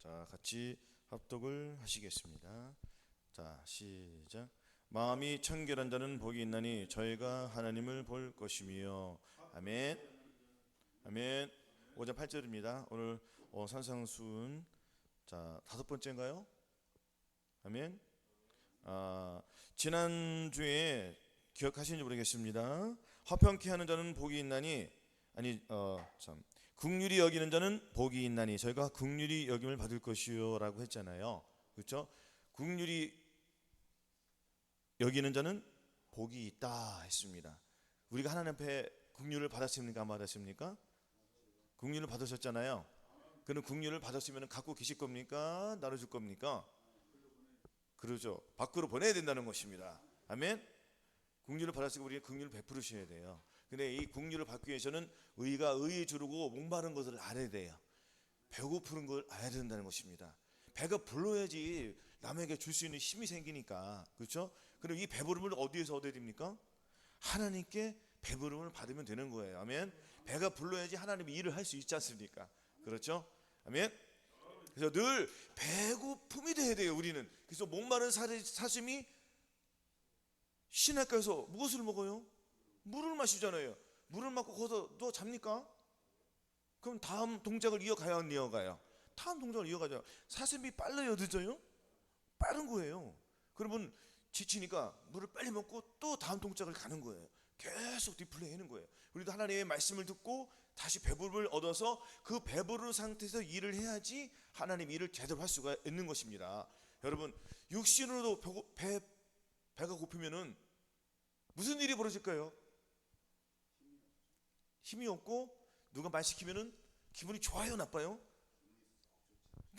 자, 같이 합독을 하시겠습니다. 자, 시작. 마음이 청결한 자는 복이 있나니 저희가 하나님을 볼 것이며. 아멘. 아멘. 5장 8절입니다. 오늘 산상수훈 자 5번째인가요? 아멘. 지난주에 기억하시는지 모르겠습니다. 화평케 하는 자는 복이 있나니 긍휼히 여기는 자는 복이 있나니 저희가 긍휼히 여김을 받을 것이요 라고 했잖아요. 그렇죠? 긍휼히 여기는 자는 복이 있다 했습니다. 우리가 하나님 앞에 긍휼을 받았습니까? 안 받았습니까? 긍휼을 받으셨잖아요. 그는 긍휼을 받았으면 갖고 계실 겁니까? 나눠줄 겁니까? 그러죠. 밖으로 보내야 된다는 것입니다. 아멘. 긍휼을 받았으니까 우리는 긍휼을 베풀으셔야 돼요. 근데 이 긍휼을 받기 위해서는 의가 의에 주르고 목마른 것을 알아야 돼요. 배고프는 걸 알아야 된다는 것입니다. 배가 불러야지 남에게 줄 수 있는 힘이 생기니까. 그렇죠? 그럼 이 배부름을 어디에서 얻어야 됩니까? 하나님께 배부름을 받으면 되는 거예요. 아멘. 배가 불러야지 하나님이 일을 할 수 있지 않습니까? 그렇죠? 아멘. 그래서 늘 배고픔이 돼야 돼요. 우리는. 그래서 목마른 사슴이 시냇가에서 무엇을 먹어요? 물을 마시잖아요. 물을 마고 거기서 누워 잡니까? 그럼 다음 동작을 이어가야 안 이어가요? 다음 동작을 이어가죠. 사슴이 빨라요, 늦어요? 빠른 거예요. 그러면 지치니까 물을 빨리 먹고 또 다음 동작을 가는 거예요. 계속 디플레이 하는 거예요. 우리도 하나님의 말씀을 듣고 다시 배부름을 얻어서 그 배부른 상태에서 일을 해야지 하나님 일을 제대로 할 수가 있는 것입니다. 여러분, 육신으로도 배가 고프면은 무슨 일이 벌어질까요? 힘이 없고 누가 말 시키면은 기분이 좋아요, 나빠요?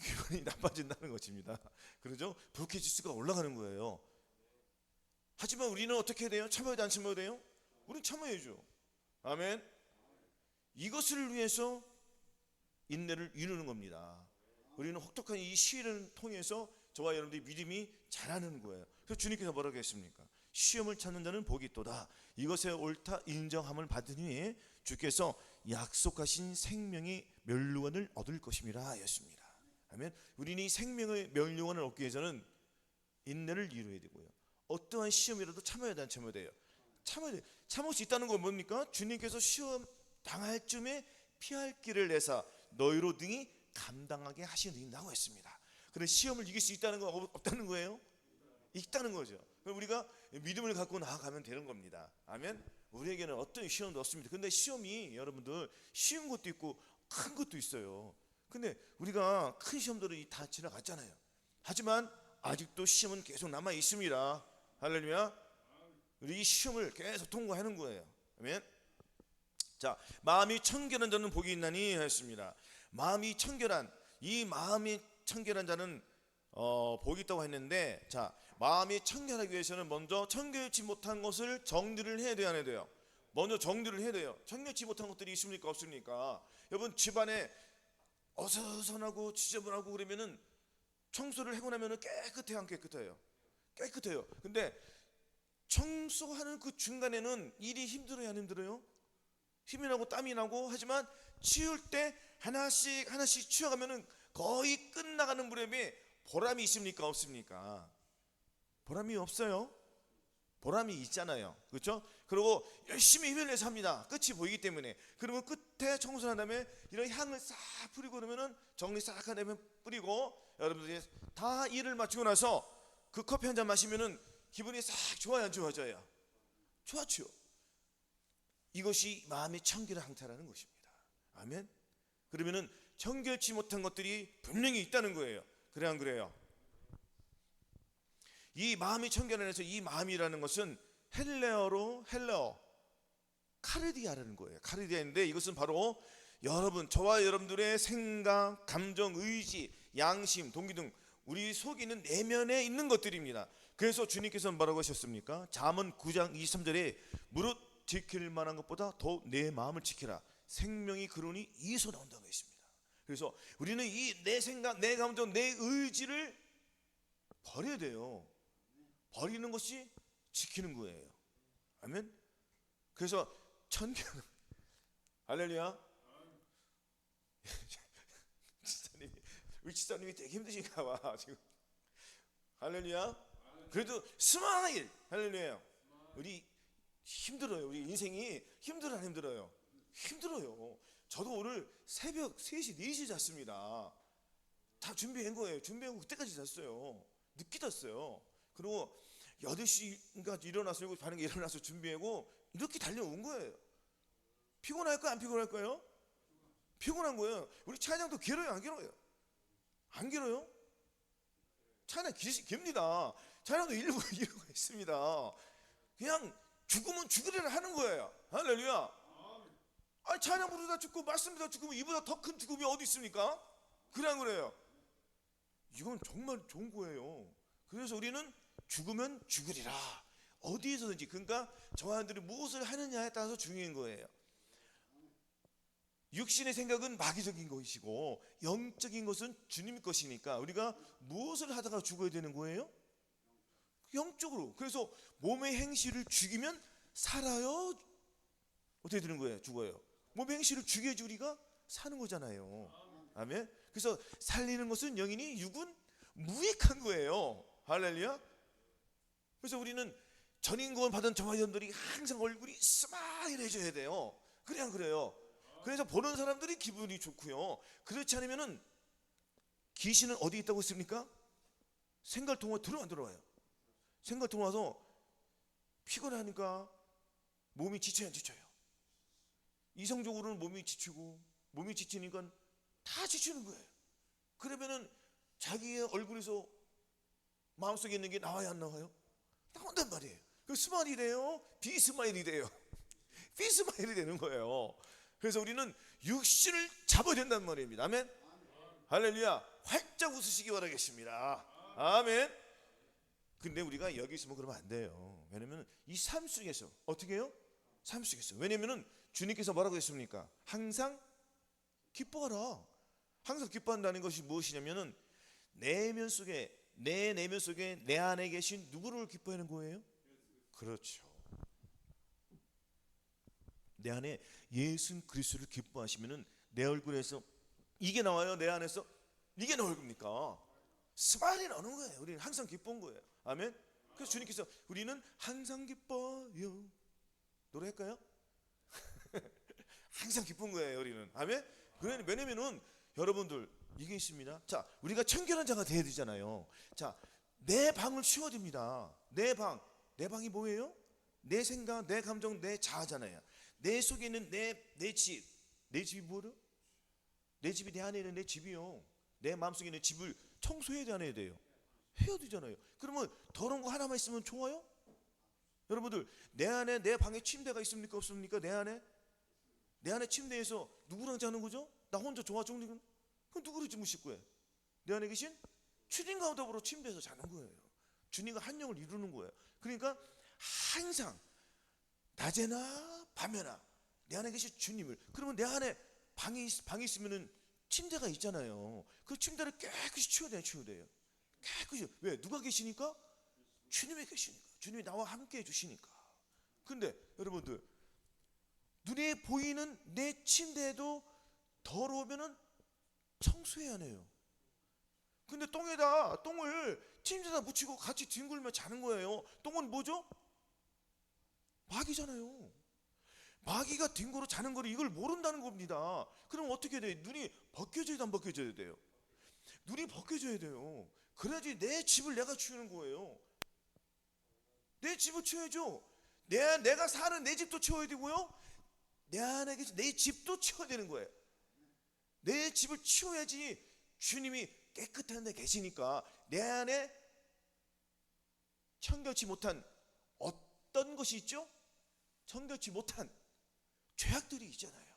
기분이 나빠진다는 것입니다. 그러죠? 불쾌지수가 올라가는 거예요. 하지만 우리는 어떻게 해야 돼요? 참아야 돼, 안 참아야 돼요? 우리는 참아야죠. 아멘. 이것을 위해서 인내를 이루는 겁니다. 우리는 혹독한 이 시련을 통해서 저와 여러분들이 믿음이 자라는 거예요. 그래서 주님께서 뭐라고 했습니까? 시험을 찾는 자는 복이 있도다. 이것에 옳다 인정함을 받으니 주께서 약속하신 생명의 면류관을 얻을 것임이라 하였습니다. 아멘. 우리는 이 생명의 면류관을 얻기 위해서는 인내를 이루어야 되고요. 어떠한 시험이라도 참아야 돼, 안 참아야 돼요? 참아야 돼. 참을 수 있다는 건 뭡니까? 주님께서 시험 당할 쯤에 피할 길을 내사 너희로 등이 감당하게 하시는다고 했습니다. 그런 시험을 이길 수 있다는 건 없다는 거예요? 있다는 거죠. 그럼 우리가 믿음을 갖고 나아가면 되는 겁니다. 아멘. 우리에게는 어떤 시험도 없습니다. 근데 시험이 여러분들 쉬운 것도 있고 큰 것도 있어요. 근데 우리가 큰 시험들은 다 지나갔잖아요. 하지만 아직도 시험은 계속 남아 있습니다. 할렐루야. 우리 이 시험을 계속 통과하는 거예요. 아멘. 자, 마음이 청결한 자는 복이 있나니 하였습니다. 마음이 청결한 자는 복이 있다고 했는데, 자, 마음이 청결하기 위해서는 먼저 청결치 못한 것을 정리를 해야 돼요, 안 해야 돼요? 먼저 정리를 해야 돼요. 청결치 못한 것들이 있습니까, 없습니까? 여러분, 집안에 어수선하고 지저분하고 그러면은 청소를 하고 나면은 깨끗해요, 안 깨끗해요? 깨끗해요. 근데 청소하는 그 중간에는 일이 힘들어요, 안 힘들어요? 힘이 나고 땀이 나고. 하지만 치울 때 하나씩 치워가면은 거의 끝나가는 무렵에 보람이 있습니까, 없습니까? 보람이 없어요? 보람이 있잖아요. 그렇죠? 그리고 열심히 힘을 내서 합니다. 끝이 보이기 때문에. 그러면 끝에 청소한 다음에 이런 향을 싹 뿌리고 그러면은 정리 싹 한 다음에 뿌리고 여러분들이 다 일을 마치고 나서 그 커피 한 잔 마시면은 기분이 싹 좋아요, 안 좋아져요? 좋았죠. 이것이 마음의 청결한 상태라는 것입니다. 아멘. 그러면은 청결치 못한 것들이 분명히 있다는 거예요. 그래, 안 그래요? 이 마음이 청결해서, 이 마음이라는 것은 헬레어 카르디아라는 거예요. 카르디아인데 이것은 바로 저와 여러분들의 생각, 감정, 의지, 양심, 동기 등 우리 속에 있는 내면에 있는 것들입니다. 그래서 주님께서는 뭐라고 하셨습니까? 잠언 9장 23절에 무릇 지킬 만한 것보다 더 내 마음을 지키라. 생명이 그러니 이에서 나온다고 했습니다. 그래서 우리는 이 내 생각, 내 감정, 내 의지를 버려야 돼요. 버리는 것이 지키는 거예요. 아멘. 그래서 할렐루야. 우리 집사님이 되게 힘드신가 봐 지금. 할렐루야. 그래도 스마일. 할렐루야. 우리 힘들어요. 우리 인생이 힘들어요, 안 힘들어요? 힘들어요. 저도 오늘 새벽 3시 4시 잤습니다. 다 준비한 거예요. 준비하고 그때까지 잤어요. 늦게 잤어요. 그리고 8시인가 일어났어요. 반응에 일어나서 준비하고 이렇게 달려온 거예요. 피곤할까요? 안 피곤할까요? 피곤한 거예요. 우리 찬양도 길어요, 안 길어요? 안 길어요? 찬양 깁니다. 찬양도 일부가 있습니다. 그냥 죽으면 죽으리라 하는 거예요. 할렐루야. 아니 찬양 부르다 죽고 말씀 듣다 죽으면 이보다 더 큰 죽음이 어디 있습니까? 그래 안 그래요? 이건 정말 좋은 거예요. 그래서 우리는 죽으면 죽으리라. 어디에서든지. 그러니까 저한들이 무엇을 하느냐에 따라서 중요한 거예요. 육신의 생각은 마귀적인 것이고 영적인 것은 주님의 것이니까 우리가 무엇을 하다가 죽어야 되는 거예요? 영적으로. 그래서 몸의 행실을 죽이면 살아요? 어떻게 되는 거예요? 죽어요. 몸의 행실을 죽여야지 우리가 사는 거잖아요. 아멘. 그래서 살리는 것은 영이니 육은 무익한 거예요. 할렐루야. 그래서 우리는 전인권 받은 저화연들이 항상 얼굴이 스마일해져야 돼요. 그래 안 그래요? 그래서 보는 사람들이 기분이 좋고요. 그렇지 않으면은 귀신은 어디 있다고 했습니까? 생갈통에 들어와 안 들어와요? 생갈통 와서 피곤하니까 몸이 지쳐야 안 지쳐요? 이성적으로는 몸이 지치고 몸이 지치니까 다 지치는 거예요. 그러면은 자기의 얼굴에서 마음속에 있는 게 나와야 안 나와요? 나온단 말이에요. 그 스마일이 돼요? 비스마일이 돼요? 비스마일이 되는 거예요. 그래서 우리는 육신을 잡아야 된다는 말입니다. 아멘. 할렐루야. 활짝 웃으시기 바라겠습니다. 아멘. 근데 우리가 여기 있으면 그러면 안 돼요. 왜냐면 이 삶 속에서 어떻게 해요? 삶 속에서. 왜냐면은 주님께서 뭐라고 했습니까? 항상 기뻐하라. 항상 기뻐한다는 것이 무엇이냐면은 내면 속에 내 안에 계신 누구를 기뻐하는 거예요? 그렇죠. 내 안에 예수 그리스도를 기뻐하시면은 내 얼굴에서 이게 나와요. 내 안에서 이게 나올 겁니까? 스마일이 나오는 거예요. 우리는 항상 기쁜 거예요. 아멘. 그래서 주님께서 우리는 항상 기뻐요. 노래할까요? 항상 기쁜 거예요. 우리는. 아멘. 왜냐면은 여러분들 이게 있습니다. 자, 우리가 청결한 자가 돼야 되잖아요. 자, 내 방을 치워야 됩니다. 내 방이 뭐예요? 내 생각, 내 감정, 내 자아잖아요. 내 속에 있는 내 집이 뭐예요? 내 집이 내 안에 있는 내 집이요. 내 마음속에 있는 집을 청소해야 돼, 안 해야 돼요? 해야 되잖아요. 그러면 더러운 거 하나만 있으면 좋아요? 여러분들 내 안에 내 방에 침대가 있습니까? 없습니까? 내 안에 침대에서 누구랑 자는 거죠? 나 혼자 좋아 죽는. 그럼 누구를 주무실 거예요? 내 안에 계신 주님과 더불어 침대에서 자는 거예요. 주님과 한 영을 이루는 거예요. 그러니까 항상 낮에나 밤에나 내 안에 계신 주님을. 그러면 내 안에 방이 있으면은 침대가 있잖아요. 그 침대를 깨끗이 치워야 돼요. 깨끗이. 왜? 누가 계시니까? 주님이 계시니까. 주님이 나와 함께 해주시니까. 근데 여러분들 눈에 보이는 내 침대에도 더러우면은 청소해야 해요. 근데 똥을 침대에다 묻히고 같이 뒹굴며 자는 거예요. 똥은 뭐죠? 마귀잖아요. 마귀가 뒹굴어 자는 거를 이걸 모른다는 겁니다. 그럼 어떻게 돼요? 눈이 벗겨져야 돼, 안 벗겨져야 돼요? 눈이 벗겨져야 돼요. 그래야지 내 집을 내가 치우는 거예요. 내 집을 치워야죠. 내가 사는 내 집도 치워야 되고요. 내 안에 계신 내 집도 치워야 되는 거예요. 내 집을 치워야지 주님이 깨끗한 데 계시니까. 내 안에 청결치 못한 어떤 것이 있죠? 청결치 못한 죄악들이 있잖아요.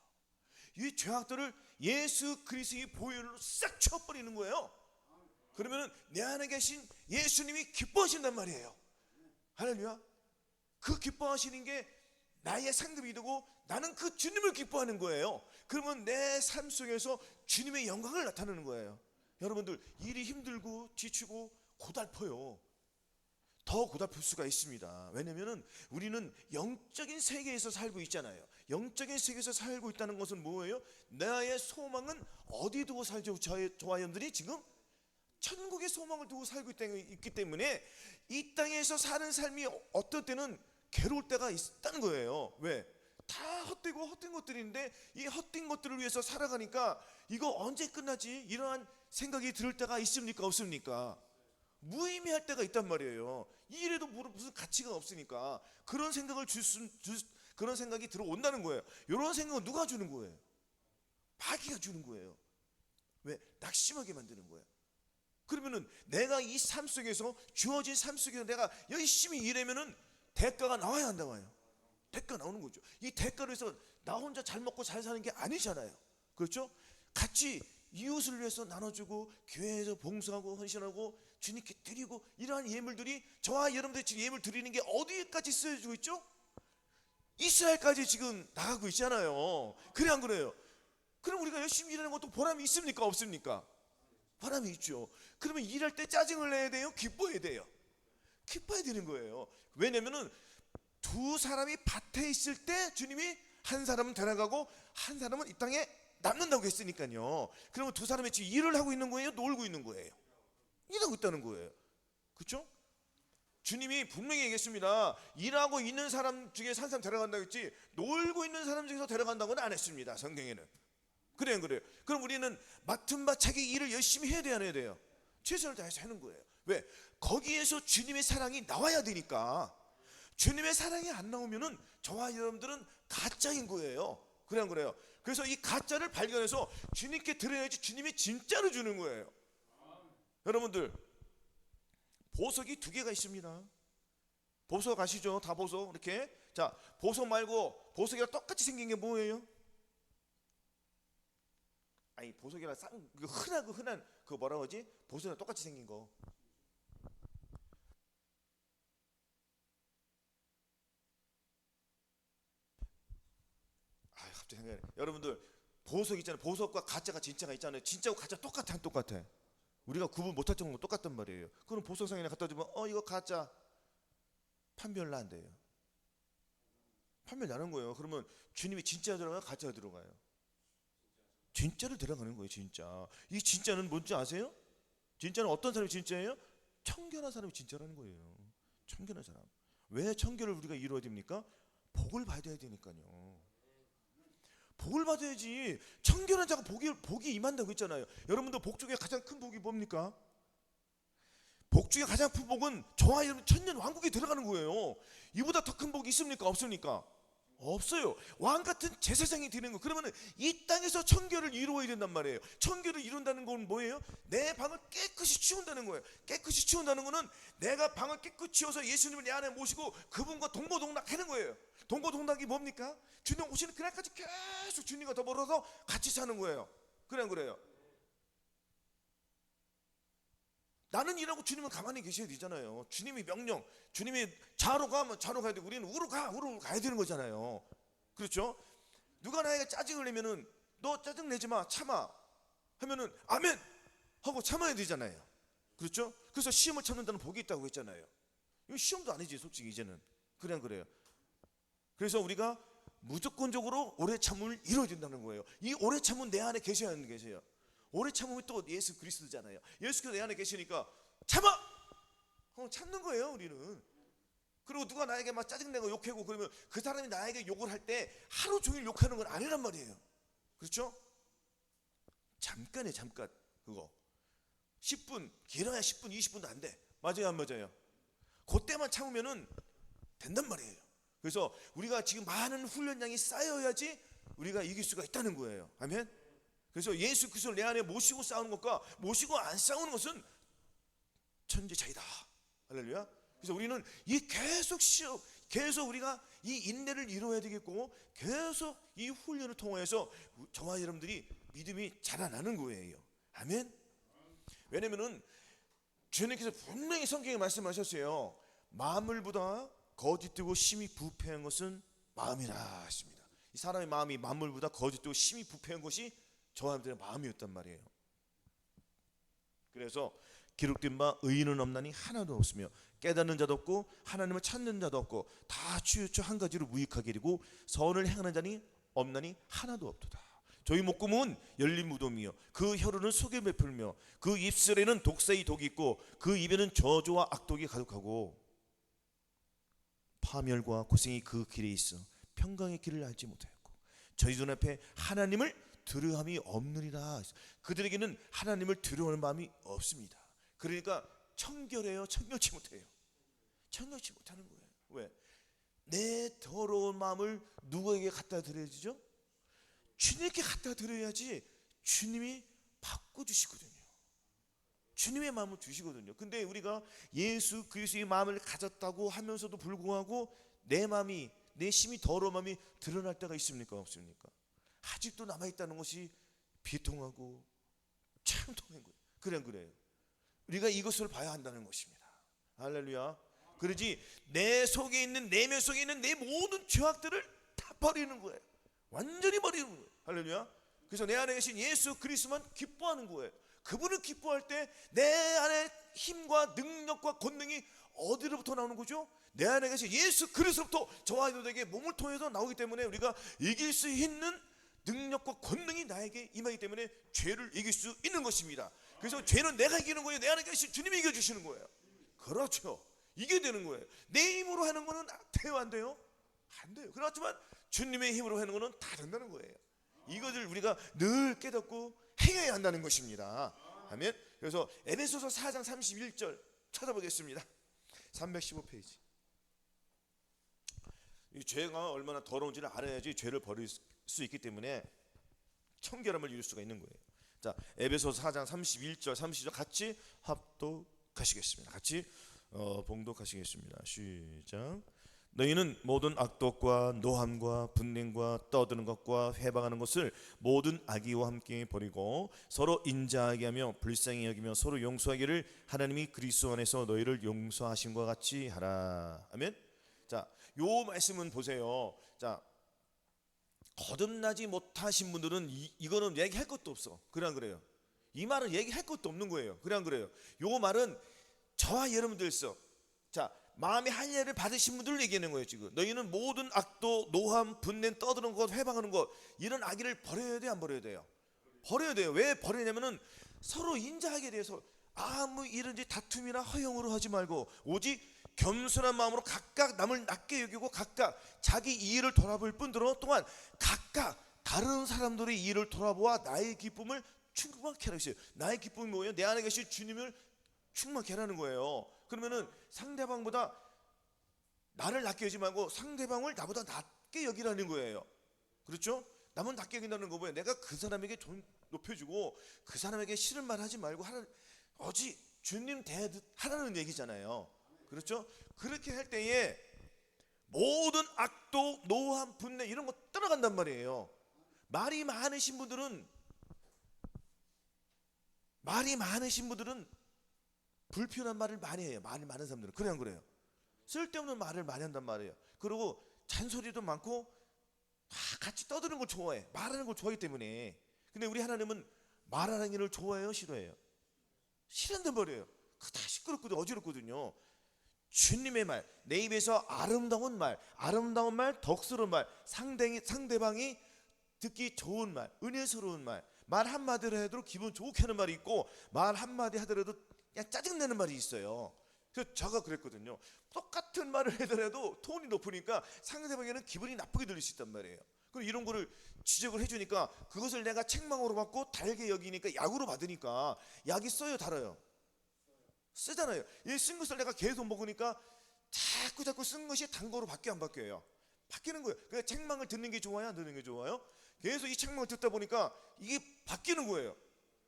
이 죄악들을 예수 그리스도의 보혈로 싹 쳐버리는 거예요. 그러면 내 안에 계신 예수님이 기뻐하신단 말이에요. 할렐루야. 그 기뻐하시는 게 나의 상급이 되고 나는 그 주님을 기뻐하는 거예요. 그러면 내 삶 속에서 주님의 영광을 나타내는 거예요. 여러분들 일이 힘들고 지치고 고달퍼요. 더 고달플 수가 있습니다. 왜냐면은 우리는 영적인 세계에서 살고 있잖아요. 영적인 세계에서 살고 있다는 것은 뭐예요? 나의 소망은 어디 두고 살죠? 저와여러분들이 지금 천국의 소망을 두고 살고 있기 때문에 이 땅에서 사는 삶이 어떨 때는 괴로울 때가 있다는 거예요. 왜? 다 헛되고 헛된 것들인데 이 헛된 것들을 위해서 살아가니까 이거 언제 끝나지? 이러한 생각이 들 때가 있습니까? 없습니까? 무의미할 때가 있단 말이에요. 이 일에도 무슨 가치가 없으니까 그런 생각을 그런 생각이 들어온다는 거예요. 이런 생각은 누가 주는 거예요? 마귀가 주는 거예요. 왜? 낙심하게 만드는 거예요. 그러면은 내가 이 삶 속에서 주어진 삶 속에서 내가 열심히 일하면은 대가가 나와야 한다 와요. 대가 나오는 거죠. 이 대가로 해서 나 혼자 잘 먹고 잘 사는 게 아니잖아요. 그렇죠? 같이 이웃을 위해서 나눠주고 교회에서 봉사하고 헌신하고 주님께 드리고 이러한 예물들이 저와 여러분들이 지금 예물 드리는 게 어디까지 쓰여지고 있죠? 이스라엘까지 지금 나가고 있잖아요. 그래 안 그래요? 그럼 우리가 열심히 일하는 것도 보람이 있습니까? 없습니까? 보람이 있죠. 그러면 일할 때 짜증을 내야 돼요? 기뻐해야 돼요? 기뻐해야 되는 거예요. 왜냐면은 두 사람이 밭에 있을 때 주님이 한 사람은 데려가고 한 사람은 이 땅에 남는다고 했으니까요. 그러면 두 사람이 지금 일을 하고 있는 거예요? 놀고 있는 거예요? 일하고 있다는 거예요. 그렇죠? 주님이 분명히 얘기했습니다. 일하고 있는 사람 중에서 한 사람 데려간다고 했지 놀고 있는 사람 중에서 데려간다고는 안 했습니다. 성경에는. 그래요. 그럼 우리는 맡은 바 자기 일을 열심히 해야 돼요? 안 해야 돼요? 최선을 다해서 하는 거예요. 왜? 거기에서 주님의 사랑이 나와야 되니까. 주님의 사랑이 안 나오면은 저와 여러분들은 가짜인 거예요. 그래 안 그래요? 그래서 이 가짜를 발견해서 주님께 드려야지 주님이 진짜로 주는 거예요. 여러분들 보석이 두 개가 있습니다. 보석 아시죠? 다 보석 이렇게. 자, 보석 말고 보석이랑 똑같이 생긴 게 뭐예요? 아니 보석이랑 흔한 그 뭐라고 하지? 보석이랑 똑같이 생긴 거. 갑자기 생각나네. 여러분들 보석 있잖아요. 보석과 가짜가 진짜가 있잖아요. 진짜고 가짜 똑같아 안 똑같아? 우리가 구분 못할 정도로 똑같단 말이에요. 그럼 보석상에나 갖다 주면 이거 가짜 판별 난대요. 판별 나는 거예요. 그러면 주님이 진짜 들어가요? 가짜가 들어가요? 진짜를 들어가는 거예요. 진짜. 이 진짜는 뭔지 아세요? 진짜는 어떤 사람이 진짜예요? 청결한 사람이 진짜라는 거예요. 청결한 사람. 왜 청결을 우리가 이루어야 됩니까? 복을 받아야 되니까요. 복을 받아야지. 청결한 자가 복이 임한다고 했잖아요. 여러분들 복 중에 가장 큰 복이 뭡니까? 복 중에 가장 큰 복은 저와 여러분 천년 왕국에 들어가는 거예요. 이보다 더 큰 복이 있습니까? 없습니까? 없어요. 왕 같은 제사장이 되는 거. 그러면 이 땅에서 청결을 이루어야 된단 말이에요. 청결을 이룬다는 건 뭐예요? 내 방을 깨끗이 치운다는 거예요. 깨끗이 치운다는 거는 내가 방을 깨끗이 치워서 예수님을 내 안에 모시고 그분과 동고동락하는 거예요. 동고동락이 뭡니까? 주님 오시는 그날까지 계속 주님과 더불어서 같이 사는 거예요. 그래 안 그래요? 나는 일하고 주님은 가만히 계셔야 되잖아요. 주님이 명령, 주님이 좌로 가면 좌로 가야 되고 우리는 우로 가야 되는 거잖아요. 그렇죠? 누가 나에게 짜증을 내면은 너 짜증 내지 마, 참아 하면은 아멘 하고 참아야 되잖아요. 그렇죠? 그래서 시험을 참는다는 복이 있다고 했잖아요. 이거 시험도 아니지 솔직히 이제는. 그래 안 그래요? 그래서 우리가 무조건적으로 오래 참음을 이루어야 된다는 거예요. 이 오래 참은 내 안에 계셔야 하는 계세요. 오래 참음이 또 예수 그리스도잖아요. 예수께서 내 안에 계시니까 참아! 참는 거예요 우리는. 그리고 누가 나에게 막 짜증내고 욕하고 그러면 그 사람이 나에게 욕을 할 때 하루 종일 욕하는 건 아니란 말이에요. 그렇죠? 잠깐에 잠깐 그거 10분 길어야 10분 20분도 안 돼. 맞아요 안 맞아요? 그때만 참으면은 된단 말이에요. 그래서 우리가 지금 많은 훈련량이 쌓여야지 우리가 이길 수가 있다는 거예요. 아멘. 그래서 예수 그리스도를 내 안에 모시고 싸우는 것과 모시고 안 싸우는 것은 천지 차이다. 할렐루야. 그래서 우리는 이 계속 우리가 이 인내를 이루어야 되겠고 계속 이 훈련을 통해서 저와 여러분들이 믿음이 자라나는 거예요. 아멘. 왜냐면은 주님께서 분명히 성경에 말씀하셨어요. 만물보다 거짓되고 심히 부패한 것은 마음이라 하십니다. 이 사람의 마음이 만물보다 거짓되고 심히 부패한 것이 저와 여러분들의 마음이었단 말이에요. 그래서 기록된 바 의인은 없나니 하나도 없으며 깨닫는 자도 없고 하나님을 찾는 자도 없고 다 치우쳐 한 가지로 무익하게 되고 선을 행하는 자니 없나니 하나도 없도다. 저희 목구멍은 열린 무덤이요 그 혀로는 속에 베풀며 그 입술에는 독사의 독이 있고 그 입에는 저주와 악독이 가득하고 파멸과 고생이 그 길에 있어 평강의 길을 알지 못하였고 저희 눈앞에 하나님을 두려움이 없느니라. 그들에게는 하나님을 두려워하는 마음이 없습니다. 그러니까 청결해요? 청결치 못해요? 청결치 못하는 거예요. 왜? 내 더러운 마음을 누구에게 갖다 드려야죠? 주님께 갖다 드려야지 주님이 바꿔주시거든요. 주님의 마음을 주시거든요. 근데 우리가 예수 그리스도의 마음을 가졌다고 하면서도 불구하고 내 마음이, 내 심이 더러운 마음이 드러날 때가 있습니까? 없습니까? 아직도 남아있다는 것이 비통하고 참 통한 거예요. 그래요. 우리가 이것을 봐야 한다는 것입니다. 할렐루야. 그러지 내 속에 있는, 내면 속에 있는 내 모든 죄악들을 다 버리는 거예요. 완전히 버리는 거예요. 할렐루야. 그래서 내 안에 계신 예수 그리스도만 기뻐하는 거예요. 그분을 기뻐할 때 내 안에 힘과 능력과 권능이 어디로부터 나오는 거죠? 내 안에 계신 예수 그리스도부터 저와 너에게 몸을 통해서 나오기 때문에 우리가 이길 수 있는 능력과 권능이 나에게 임하기 때문에 죄를 이길 수 있는 것입니다. 그래서 죄는 내가 이기는 거예요? 내 안에 계신 주님이 이겨주시는 거예요? 그렇죠. 이게 되는 거예요. 내 힘으로 하는 거는 돼요? 안 돼요? 안 돼요. 그렇지만 주님의 힘으로 하는 거는 다 된다는 거예요. 이것을 우리가 늘 깨닫고 행해야 한다는 것입니다. 아멘. 그래서 에베소서 4장 31절 찾아보겠습니다. 315페이지. 이 죄가 얼마나 더러운지를 알아야지 죄를 버릴 수 있기 때문에 청결함을 이룰 수가 있는 거예요. 자, 에베소서 4장 31절 30절 같이 합독하시겠습니다. 같이 봉독하시겠습니다. 시작. 너희는 모든 악독과 노함과 분냉과 떠드는 것과 회방하는 것을 모든 악의와 함께 버리고 서로 인자하게 하며 불쌍히 여기며 서로 용서하기를 하나님이 그리스도 안에서 너희를 용서하신 것 같이 하라. 아멘. 자, 요 말씀은 보세요. 자, 거듭나지 못하신 분들은 이거는 얘기할 것도 없어. 그래 안 그래요? 이 말은 얘기할 것도 없는 거예요. 그래 안 그래요? 요 말은 저와 여러분들 있어. 자, 마음의 할례를 받으신 분들을 얘기하는 거예요. 지금 너희는 모든 악도, 노함, 분냄, 떠드는 것, 회방하는 것, 이런 악의를 버려야 돼요? 안 버려야 돼요? 버려야 돼요. 왜 버리냐면은 서로 인자하게 돼서 아무 이런지 다툼이나 허용으로 하지 말고 오직 겸손한 마음으로 각각 남을 낮게 여기고 각각 자기 이의를 돌아볼 뿐더러 또한 각각 다른 사람들의 이의를 돌아보아 나의 기쁨을 충만케 하라 했어요. 나의 기쁨이 뭐예요? 내 안에 계신 주님을 충만케 하라는 거예요. 그러면은 상대방보다 나를 낮게 여기지 말고 상대방을 나보다 낮게 여기라는 거예요. 그렇죠? 남은 낮게 여긴다는 거 뭐예요? 내가 그 사람에게 좀 높여주고 그 사람에게 싫은 말 하지 말고 오직 주님 대하듯 하라는 얘기잖아요. 그렇죠? 그렇게 할 때에 모든 악도, 노함, 분냄 이런 거 떠나간단 말이에요. 말이 많으신 분들은 불필요한 말을 많이 해요. 말이 많은 사람들은. 그래 안 그래요? 쓸데없는 말을 많이 한단 말이에요. 그리고 잔소리도 많고 같이 떠드는 걸 좋아해. 말하는 걸 좋아하기 때문에. 근데 우리 하나님은 말하는 일을 좋아해요? 싫어해요? 싫은단 말이에요. 다 시끄럽거든요. 어지럽거든요. 주님의 말, 내 입에서 아름다운 말, 덕스러운 말, 상대방이 듣기 좋은 말, 은혜스러운 말, 말 한마디를 해도 기분 좋게 하는 말이 있고 말 한마디 하더라도 그냥 짜증내는 말이 있어요. 그래서 제가 그랬거든요. 똑같은 말을 하더라도 톤이 높으니까 상대방에는 기분이 나쁘게 들릴 수 있단 말이에요. 그럼 이런 거를 지적을 해주니까 그것을 내가 책망으로 받고 달게 여기니까 약으로 받으니까 약이 써요, 달아요? 쓰잖아요. 이 쓴 것을 내가 계속 먹으니까 자꾸 쓴 것이 단 거로 바뀌어 안 바뀌어요? 바뀌는 거예요. 그러니까 책망을 듣는 게 좋아요, 안 듣는 게 좋아요? 계속 이 책망을 듣다 보니까 이게 바뀌는 거예요.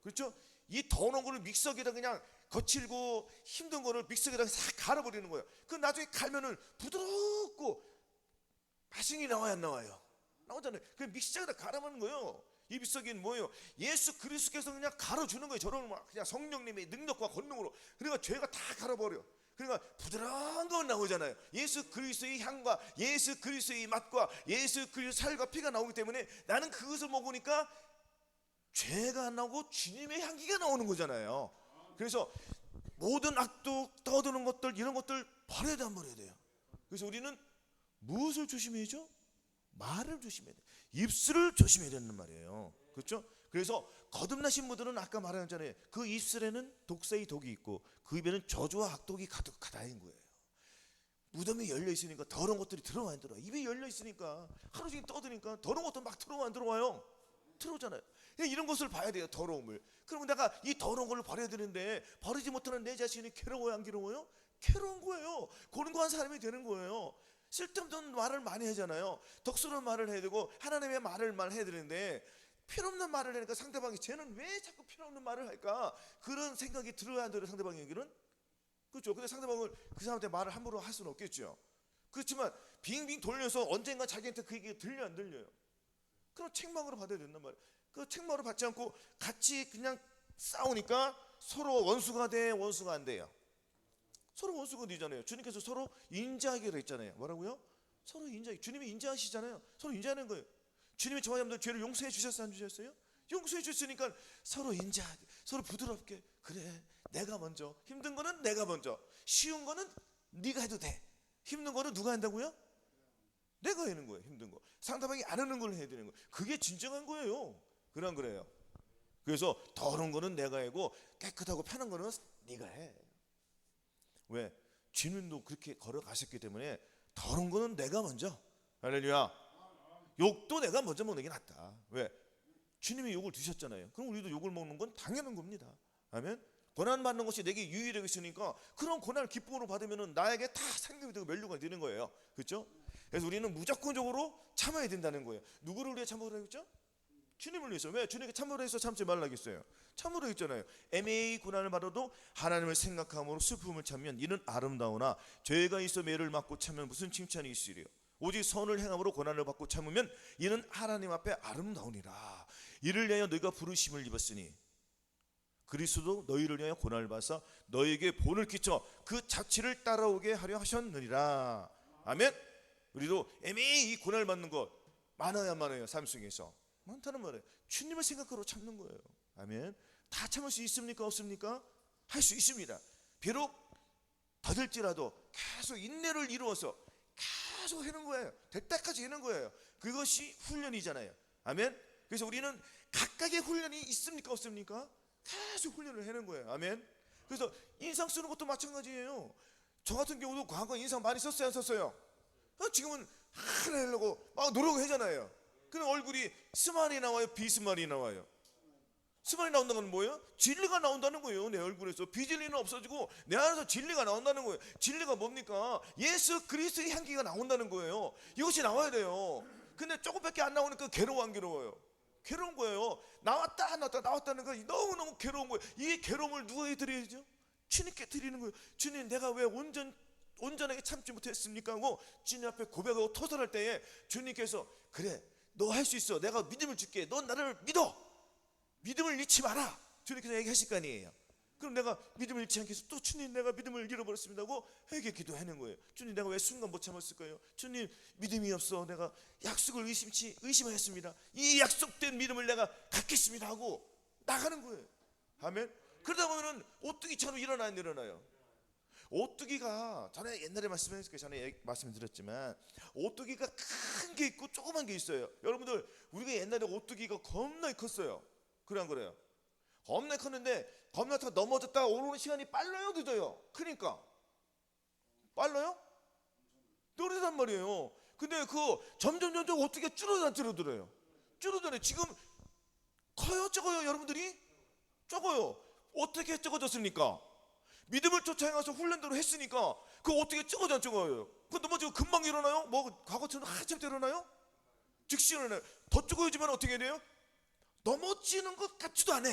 그렇죠? 이 더러운 거를 믹서기에다 그냥 거칠고 힘든 거를 믹서기에다 싹 갈아버리는 거예요. 그 나중에 갈면은 부드럽고 맛있게 나와요, 안 나와요? 나오잖아요. 그 믹서기에다 갈아버리는 거예요. 이 믹서기는 뭐예요? 예수 그리스도께서 그냥 갈아주는 거예요. 저런 그냥 성령님의 능력과 권능으로. 그러니까 죄가 다 갈아버려. 그러니까 부드러운 건 나오잖아요. 예수 그리스도의 향과 예수 그리스도의 맛과 예수 그리스도의 살과 피가 나오기 때문에 나는 그것을 먹으니까 죄가 안 나오고 주님의 향기가 나오는 거잖아요. 그래서 모든 악독, 떠드는 것들, 이런 것들 버려야 돼요. 그래서 우리는 무엇을 조심해야죠? 말을 조심해야 돼요. 입술을 조심해야 되는 말이에요. 그렇죠? 그래서 거듭나신 분들은 아까 말했잖아요. 그 입술에는 독사의 독이 있고 그 입에는 저주와 악독이 가득하다는 거예요. 무덤이 열려 있으니까 더러운 것들이 들어와 안 들어와. 입이 열려 있으니까 하루 종일 떠드니까 더러운 것들 막 들어와 안 들어와요. 들어오잖아요. 이런 것을 봐야 돼요. 더러움을. 그러면 내가 이 더러운 걸 버려야 되는데 버리지 못하는 내 자신이 괴로워요, 안 괴로워요? 괴로운 거예요. 곤고한 사람이 되는 거예요. 쓸데없는 말을 많이 하잖아요. 덕스러운 말을 해야 되고 하나님의 말을 해야 되는데 필요없는 말을 하니까 상대방이 쟤는 왜 자꾸 필요없는 말을 할까? 그런 생각이 들어야 안 들어요, 상대방 얘기는? 그렇죠. 근데 상대방은 그 사람한테 말을 함부로 할 수는 없겠죠. 그렇지만 빙빙 돌려서 언젠가 자기한테 그 얘기가 들려 안 들려요? 그럼 책망으로 받아야 된단 말이에요. 그 책망으로 받지 않고 같이 그냥 싸우니까 서로 원수가 돼, 원수가 안 돼요. 서로 원수가 되잖아요. 주님께서 서로 인자하기로 했잖아요. 뭐라고요? 서로 인자하기. 주님이 인자하시잖아요. 서로 인자하는 거예요. 주님이 저와 여러분들 죄를 용서해 주셨어요, 안 주셨어요? 용서해 주셨으니까 서로 인자하게, 서로 부드럽게. 그래, 내가 먼저. 힘든 거는 내가 먼저. 쉬운 거는 네가 해도 돼. 힘든 거는 누가 한다고요? 내가 하는 거예요. 힘든 거. 상대방이 안 하는 걸 해야 되는 거예요. 그게 진정한 거예요. 그런 거래요. 그래서 더러운 거는 내가 하고 깨끗하고 편한 거는 네가 해. 왜? 주님도 그렇게 걸어가셨기 때문에 더러운 거는 내가 먼저. 할렐루야. 욕도 내가 먼저 먹는 게 낫다. 왜? 주님이 욕을 드셨잖아요. 그럼 우리도 욕을 먹는 건 당연한 겁니다. 아멘. 고난 받는 것이 내게 유일하게 있으니까 그런 고난을 기쁨으로 받으면 나에게 다 상급이 되고 면류가 되는 거예요. 그렇죠? 그래서 우리는 무조건적으로 참아야 된다는 거예요. 누구를 위해 참으라고 했죠? 주님을 위해서. 왜? 주님께 참으라 해서 참지 말라겠어요. 참으라 했잖아요. 애매히 고난을 받아도 하나님을 생각함으로 슬픔을 참으면 이는 아름다우나 죄가 있어 매를 맞고 참으면 무슨 칭찬이 있으리요. 오직 선을 행함으로 고난을 받고 참으면 이는 하나님 앞에 아름다우니라. 이를 위하여 너희가 부르심을 입었으니 그리스도 너희를 위하여 고난을 받아서 너희에게 본을 끼쳐 그 자취를 따라오게 하려 하셨느니라. 아멘. 우리도 애매히 이 고난을 받는 것 많아요. 삶 속에서 많다는 말이에요. 주님을 생각하러 참는 거예요. 아멘. 다 참을 수 있습니까? 없습니까? 할 수 있습니다. 비록 더딜지라도 계속 인내를 이루어서 계속 하는 거예요. 될 때까지 하는 거예요. 그것이 훈련이잖아요. 아멘. 그래서 우리는 각각의 훈련이 있습니까? 없습니까? 계속 훈련을 하는 거예요. 아멘. 그래서 인상 쓰는 것도 마찬가지예요. 저 같은 경우도 과거 인상 많이 썼어요, 안 썼어요? 지금은 하나 하려고 막 노력하잖아요. 그럼 얼굴이 스마일이 나와요, 비스마일이 나와요? 스마일이 나온다는 건 뭐예요? 진리가 나온다는 거예요. 내 얼굴에서 비진리는 없어지고 내 안에서 진리가 나온다는 거예요. 진리가 뭡니까? 예수 그리스도의 향기가 나온다는 거예요. 이것이 나와야 돼요. 근데 조금밖에 안 나오니까 괴로워, 안 괴로워요? 괴로운 거예요. 나왔다는 거 너무너무 괴로운 거예요. 이 괴로움을 누구에게 드려야죠? 주님께 드리는 거예요. 주님, 내가 왜 온전하게 참지 못했습니까? 하고 주님 앞에 고백하고 토설할 때에 주님께서 그래, 너 할 수 있어. 내가 믿음을 줄게. 넌 나를 믿어. 믿음을 잃지 마라. 주님께서 얘기하실 거 아니에요. 그럼 내가 믿음을 잃지 않게 해서 또 주님, 내가 믿음을 잃어버렸습니다 하고 회개 기도하는 거예요. 주님, 내가 왜 순간 못 참았을까요? 주님, 믿음이 없어. 내가 약속을 의심하였습니다. 이 약속된 믿음을 내가 갖겠습니다 하고 나가는 거예요. 아멘. 그러다 보면은 오뚜기처럼 일어나요. 오뚜기가 전에 옛날에 말씀드렸지만 오뚜기가 큰 게 있고 조그만 게 있어요. 여러분들, 우리가 옛날에 오뚜기가 겁나 컸어요. 그래 안 그래요? 겁나 컸는데 겁나 타고 넘어졌다가 오르는 시간이 빨라요, 늦어요? 크니까 빨라요? 느리단 말이에요. 근데 그 점점 오뚜기가 줄어들어요. 지금 커요, 적어요? 여러분들이? 적어요. 어떻게 적어졌습니까? 믿음을 쫓아 행해서 훈련대로 했으니까 그거 어떻게 적어져 안 적어요? 그거 넘어지고 금방 일어나요? 뭐 과거처럼 한참 때 일어나요? 즉시 일어나요. 더 적어야지만 어떻게 돼요? 넘어지는 것 같지도 않아.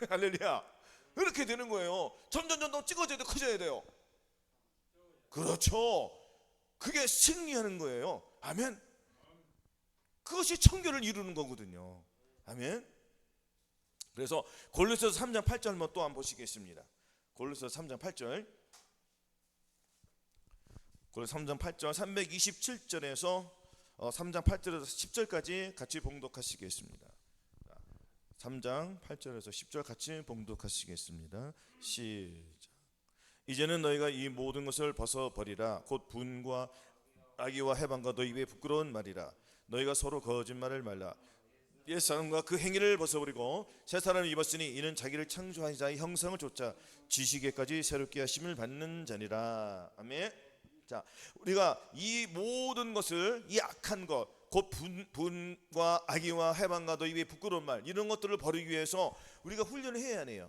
할렐루야. 이렇게 되는 거예요. 점점 찍어져야 돼, 커져야 돼요. 그렇죠. 그게 승리하는 거예요. 아멘. 그것이 청결을 이루는 거거든요. 아멘. 그래서 골로새서 3장 8절 한번 또 한번 보시겠습니다. 골로새서 3장 8절. 골로새 3장 8절 327절에서 3장 8절에서 10절까지 같이 봉독하시겠습니다. 3장 8절에서 10절 같이 봉독하시겠습니다. 시작. 이제는 너희가 이 모든 것을 벗어버리라. 곧 분과 악의와 해방과 너희 입에 부끄러운 말이라. 너희가 서로 거짓말을 말라. 옛사람과 그 행위를 벗어버리고 새 사람을 입었으니 이는 자기를 창조한 자의 형상을 좇아 지식에까지 새롭게 하심을 받는 자니라. 아멘. 자, 우리가 이 모든 것을, 이 악한 것, 곧 분과 악의와 해방과 너희 입에 부끄러운 말, 이런 것들을 버리기 위해서 우리가 훈련을 해야 하네요.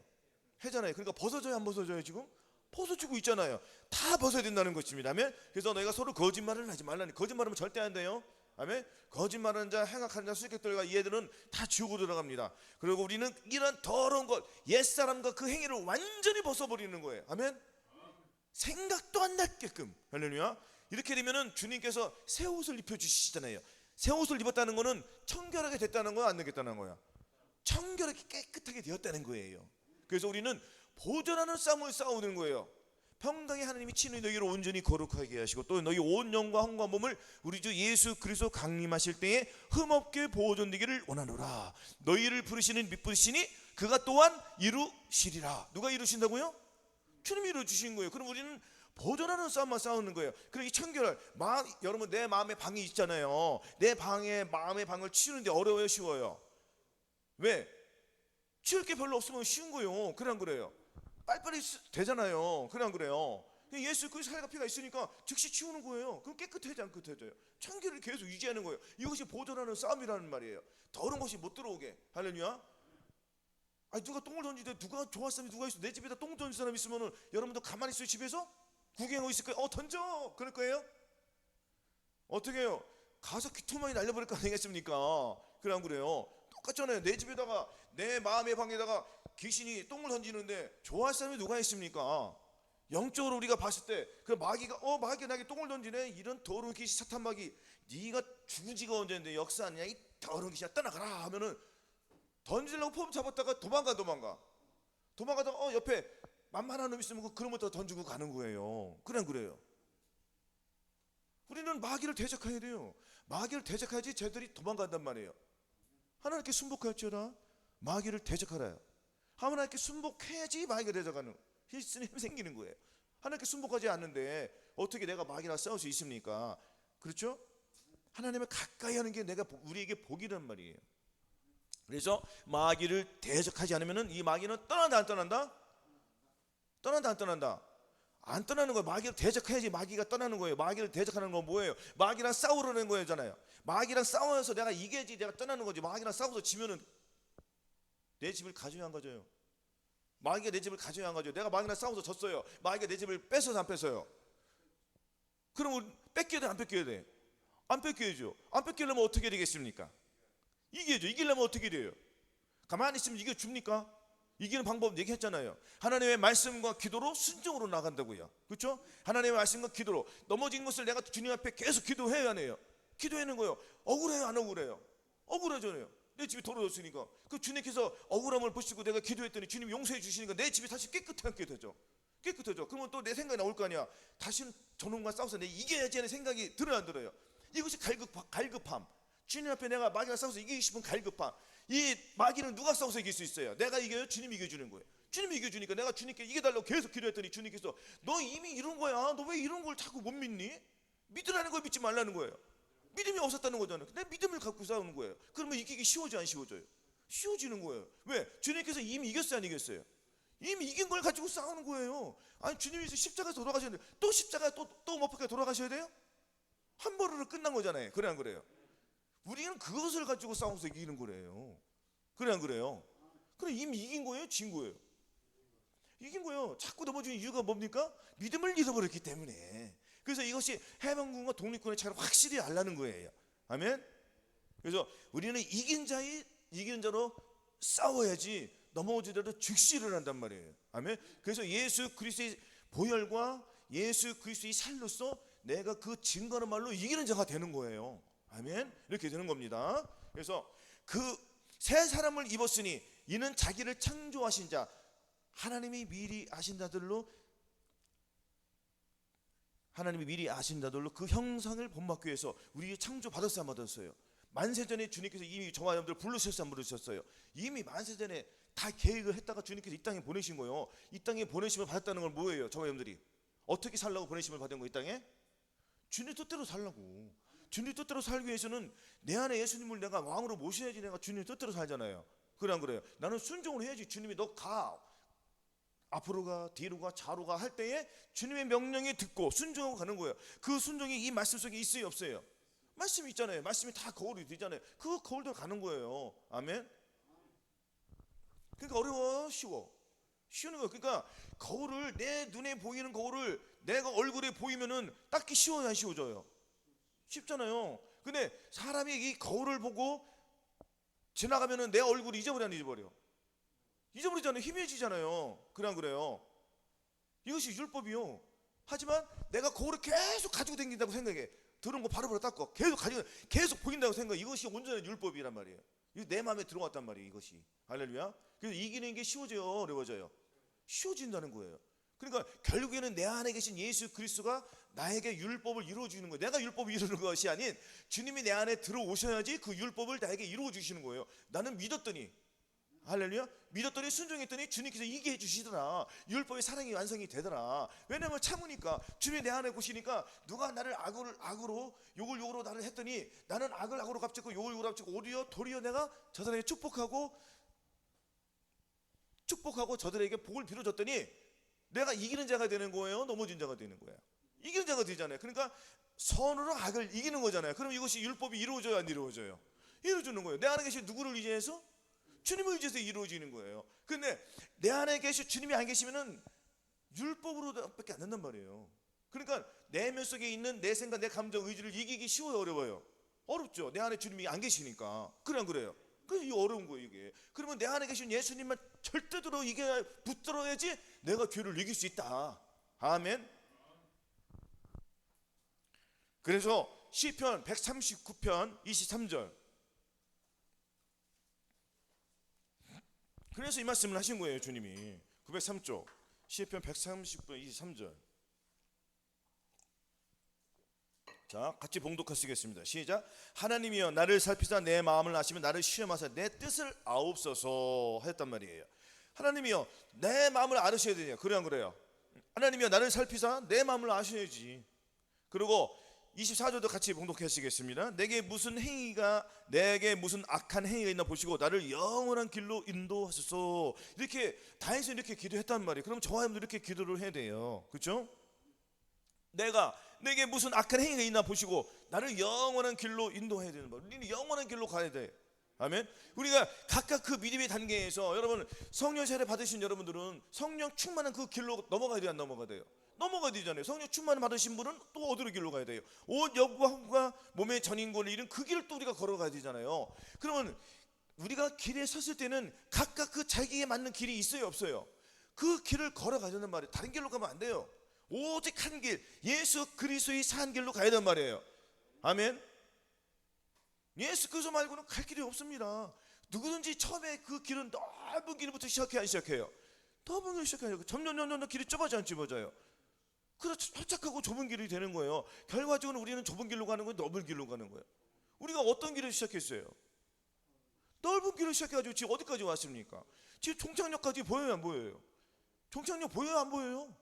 하잖아요. 그러니까 벗어져야 안 벗어져요? 지금 벗어지고 있잖아요. 다 벗어야 된다는 것입니다. 아멘. 그래서 너희가 서로 거짓말을 하지 말라니. 거짓말하면 절대 안 돼요. 아멘. 거짓말하는 자, 행악하는 자, 수식객들과 얘들은 다 지옥으로 들어갑니다. 그리고 우리는 이런 더러운 것, 옛사람과 그 행위를 완전히 벗어버리는 거예요. 아멘. 생각도 안 나게끔. 할렐루야. 이렇게 되면은 주님께서 새 옷을 입혀주시잖아요. 새 옷을 입었다는 거는 청결하게 됐다는 거야, 안 되겠다는 거야? 청결하게 깨끗하게 되었다는 거예요. 그래서 우리는 보존하는 싸움을 싸우는 거예요. 평강의 하나님이 친히 너희를 온전히 거룩하게 하시고 또 너희 온 영과 혼과 몸을 우리 주 예수 그리스도 강림하실 때에 흠없게 보존되기를 원하노라. 너희를 부르시는 믿으시니 그가 또한 이루시리라. 누가 이루신다고요? 주님이 이루주신 거예요. 그럼 우리는 보존하는 싸움만 싸우는 거예요. 그리고 이 청결을 여러분, 내 마음의 방이 있잖아요. 내 방에 마음의 방을 치우는데 어려워요, 쉬워요? 왜? 치울 게 별로 없으면 쉬운 거예요. 그래 안 그래요? 빨리빨리 되잖아요. 그래 안 그래요? 예수 그리스도의 살과 피가 있으니까 즉시 치우는 거예요. 그럼 깨끗해져 안 깨끗해져요? 청결을 계속 유지하는 거예요. 이것이 보존하는 싸움이라는 말이에요. 더러운 것이 못 들어오게. 할렐루야. 아니, 누가 똥을 던지는데 누가 좋아할 사람이 누가 있어? 내 집에다 똥 던진 사람 있으면은 여러분도 가만히 있어요? 집에서? 구경하고 있을 거예요? 던져! 그럴 거예요? 어떻게 해요? 가서 귀토막이 날려버릴 거 아니겠습니까? 그래 안 그래요? 똑같잖아요. 내 집에다가, 내 마음의 방에다가 귀신이 똥을 던지는데 좋아할 사람이 누가 있습니까? 영적으로 우리가 봤을 때 그 마귀가 마귀가 나에게 똥을 던지네. 이런 더러운 귀신, 사탄 마귀, 네가 죽은 지가 언제인데 역사하냐 이 더러운 귀신아, 떠나가라 하면은 던지려고 폼 잡았다가 도망가다가 옆에 만만한 놈 있으면 그런 것도 던지고 가는 거예요. 그래 안 그래요? 우리는 마귀를 대적해야 돼요. 마귀를 대적해야지 쟤들이 도망간단 말이에요. 하나님께 순복할지어다. 마귀를 대적하라요. 하나님께 순복해야지 마귀가 대적하는 힘이 생기는 거예요. 하나님께 순복하지 않는데 어떻게 내가 마귀랑 싸울 수 있습니까? 그렇죠? 하나님을 가까이 하는 게 우리에게 복이란 말이에요. 그래서 마귀를 대적하지 않으면 이 마귀는 떠난다 안 떠난다? 떠난다 안 떠난다? 안 떠나는 거예요. 마귀를 대적해야지 마귀가 떠나는 거예요. 마귀를 대적하는 건 뭐예요? 마귀랑 싸우려는 거잖아요. 마귀랑 싸워서 내가 이겨야지 내가 떠나는 거지. 마귀랑 싸워서 지면은 내 집을 가져야 안 가져요. 마귀가 내 집을 가져야 안 가져요. 내가 마귀랑 싸워서 졌어요. 마귀가 내 집을 뺏어서 안 뺏어요? 그럼 뺏겨야 돼 안 뺏겨야 돼? 안 뺏겨야죠. 안 뺏기려면 어떻게 되겠습니까? 이겨야죠. 이기려면 어떻게 돼요? 가만히 있으면 이겨줍니까? 이기는 방법 얘기했잖아요. 하나님의 말씀과 기도로 순종으로 나간다고요. 그렇죠? 하나님의 말씀과 기도로 넘어진 것을 내가 주님 앞에 계속 기도해야 하네요. 기도하는 거예요. 억울해요 안 억울해요? 억울하잖아요. 내 집이 더러워졌으니까. 그 주님께서 억울함을 보시고 내가 기도했더니 주님 용서해 주시니까 내 집이 다시 깨끗하게 되죠. 깨끗해져. 그러면 또 내 생각이 나올 거 아니야. 다시는 저놈과 싸워서 내가 이겨야지 하는 생각이 들어요 안 들어요? 이것이 갈급함. 주님 앞에 내가 마귀랑 싸워서 이기고 싶은 갈급함. 이 마귀는 누가 싸워서 이길 수 있어요? 내가 이겨요? 주님이 이겨주는 거예요. 주님이 이겨주니까 내가 주님께 이겨달라고 계속 기도했더니 주님께서 너 이미 이룬 거야. 너 왜 이런 걸 자꾸 못 믿니? 믿으라는 걸 믿지 말라는 거예요. 믿음이 없었다는 거잖아요. 내 믿음을 갖고 싸우는 거예요. 그러면 이기기 쉬워져 안 쉬워져요? 쉬워지는 거예요. 왜? 주님께서 이미 이겼어요 안 이겼어요? 이미 이긴 걸 가지고 싸우는 거예요. 아니 주님께서 십자가에서 돌아가셨는데 또 십자가에 또 못 박혀 돌아가셔야 돼요? 한 번으로 끝난 거잖아요. 그래 안 그래요? 우리는 그것을 가지고 싸워서 이기는 거래요. 그래 안 그래요? 그래 이미 이긴 거예요? 진 거예요? 이긴 거예요. 자꾸 넘어지는 이유가 뭡니까? 믿음을 잃어버렸기 때문에. 그래서 이것이 해방군과 독립군의 차이를 확실히 알라는 거예요. 아멘. 그래서 우리는 이긴 자로 싸워야지 넘어지더라도 즉시 일어난단 말이에요. 아멘. 그래서 예수 그리스도의 보혈과 예수 그리스도의 살로서 내가 그 증거하는 말로 이기는 자가 되는 거예요. 아멘. 이렇게 되는 겁니다. 그래서 그 새 사람을 입었으니 이는 자기를 창조하신 자, 하나님이 미리 아신 자들로 그 형상을 본받기 위해서 우리 창조 받았어요 안 받았어요? 만세전에 주님께서 이미 저와 여러분들 부르셨어요, 안 부르셨어요? 이미 만세전에 다 계획을 했다가 주님께서 이 땅에 보내신 거예요. 이 땅에 보내심을 받았다는 건 뭐예요? 저와 여러분들이 어떻게 살라고 보내심을 받은 거? 이 땅에 주님 뜻대로 살라고. 주님 뜻대로 살기 위해서는 내 안에 예수님을 내가 왕으로 모셔야지 내가 주님 뜻대로 살잖아요. 그래 안 그래요? 나는 순종을 해야지. 주님이 너 가, 앞으로 가, 뒤로 가, 좌로 가 할 때에 주님의 명령에 듣고 순종하고 가는 거예요. 그 순종이 이 말씀 속에 있어요, 없어요? 말씀이 있잖아요. 말씀이 다 거울이 되잖아요. 그 거울대로 가는 거예요. 아멘. 그러니까 어려워, 쉬워? 쉬운 거예요. 그러니까 거울을, 내 눈에 보이는 거울을 내가 얼굴에 보이면은 닦기 쉬워요, 안 쉬워져요? 쉽잖아요. 근데 사람이 이 거울을 보고 지나가면은 내 얼굴이 잊어버려, 안 잊어버려? 잊어버리잖아요. 희미해지잖아요. 그래 안 그래요? 이것이 율법이요. 하지만 내가 거울을 계속 가지고 다닌다고 생각해. 들은 거 바로바로 닦고 계속 보인다고 생각해. 이것이 온전한 율법이란 말이에요. 이거 내 마음에 들어왔단 말이에요, 이것이. 할렐루야. 그래서 이기는 게 쉬워져요, 어려워져요? 쉬워진다는 거예요. 그러니까 결국에는 내 안에 계신 예수 그리스도가 나에게 율법을 이루어주는 거예요. 내가 율법을 이루는 것이 아닌 주님이 내 안에 들어오셔야지 그 율법을 나에게 이루어주시는 거예요. 나는 믿었더니, 할렐루야, 믿었더니 순종했더니 주님께서 이게 해주시더라. 율법의 사랑이 완성이 되더라. 왜냐하면 참으니까, 주님이 내 안에 보시니까 누가 나를 악으로 욕으로 나를 했더니 나는 악으로 갚고 욕을 갚고 도리어 내가 저 사람에게 축복하고 저들에게 복을 빌어줬더니 내가 이기는 자가 되는 거예요, 넘어진 자가 되는 거예요? 이기는 자가 되잖아요. 그러니까 선으로 악을 이기는 거잖아요. 그럼 이것이 율법이 이루어져요, 안 이루어져요? 이루어지는 거예요. 내 안에 계신 누구를 의지해서? 주님을 의지해서 이루어지는 거예요. 근데 내 안에 계신 주님이 안 계시면은 율법으로밖에 안 된단 말이에요. 그러니까 내면 속에 있는 내 생각, 내 감정, 의지를 이기기 쉬워요, 어려워요? 어렵죠. 내 안에 주님이 안 계시니까. 그래 안 그래요? 그래서 이게 어려운 거예요, 이게. 그러면 내 안에 계신 예수님만 절대로 이게 붙들어야지 내가 죄를 이길 수 있다. 아멘. 그래서 시편 139편 23절, 그래서 이 말씀을 하신 거예요, 주님이. 903조 시편 139편 23절. 자, 같이 봉독하시겠습니다. 시작. 하나님이여 나를 살피사 내 마음을 아시며 나를 시험하사 내 뜻을 아옵소서 했단 말이에요. 하나님이여 내 마음을 알으셔야 되냐? 그래 안 그래요? 하나님이여 나를 살피사 내 마음을 아셔야지. 그리고 24절도 같이 봉독하시겠습니다. 내게 무슨 악한 행위가 있나 보시고 나를 영원한 길로 인도하소서. 이렇게 다윗은 이렇게 기도했단 말이에요. 그럼 저와 여러분도 이렇게 기도를 해야 돼요. 그렇죠? 내게 무슨 악한 행위가 있나 보시고 나를 영원한 길로 인도해야 되는 거예요. 우리는 영원한 길로 가야 돼. 아멘. 우리가 각각 그 믿음의 단계에서, 여러분 성령 세례 받으신 여러분들은 성령 충만한 그 길로 넘어가야 돼요, 안 넘어가야 돼요? 넘어가야 되잖아요. 성령 충만을 받으신 분은 또 어디로 길로 가야 돼요? 옷 여부와 몸의 전인권을 잃은 그 길을 또 우리가 걸어가야 되잖아요. 그러면 우리가 길에 섰을 때는 각각 그 자기에 맞는 길이 있어요, 없어요? 그 길을 걸어가자는 말이에요. 다른 길로 가면 안 돼요. 오직 한 길, 예수 그리스도의 산 길로 가야 된단 말이에요. 아멘. 예수 그리스도 말고는 갈 길이 없습니다. 누구든지 처음에 그 길은 넓은 길부터 시작해야 안 시작해요? 넓은 길을 시작해요. 점점 길이 좁아져 안 좁아져요? 그렇죠. 활짝하고 좁은 길이 되는 거예요. 결과적으로 우리는 좁은 길로 가는 거예요, 넓은 길로 가는 거예요? 우리가 어떤 길을 시작했어요? 넓은 길을 시작해가지고 지금 어디까지 왔습니까? 지금 종착역까지 보여요, 안 보여요? 종착역 보여요, 안 보여요?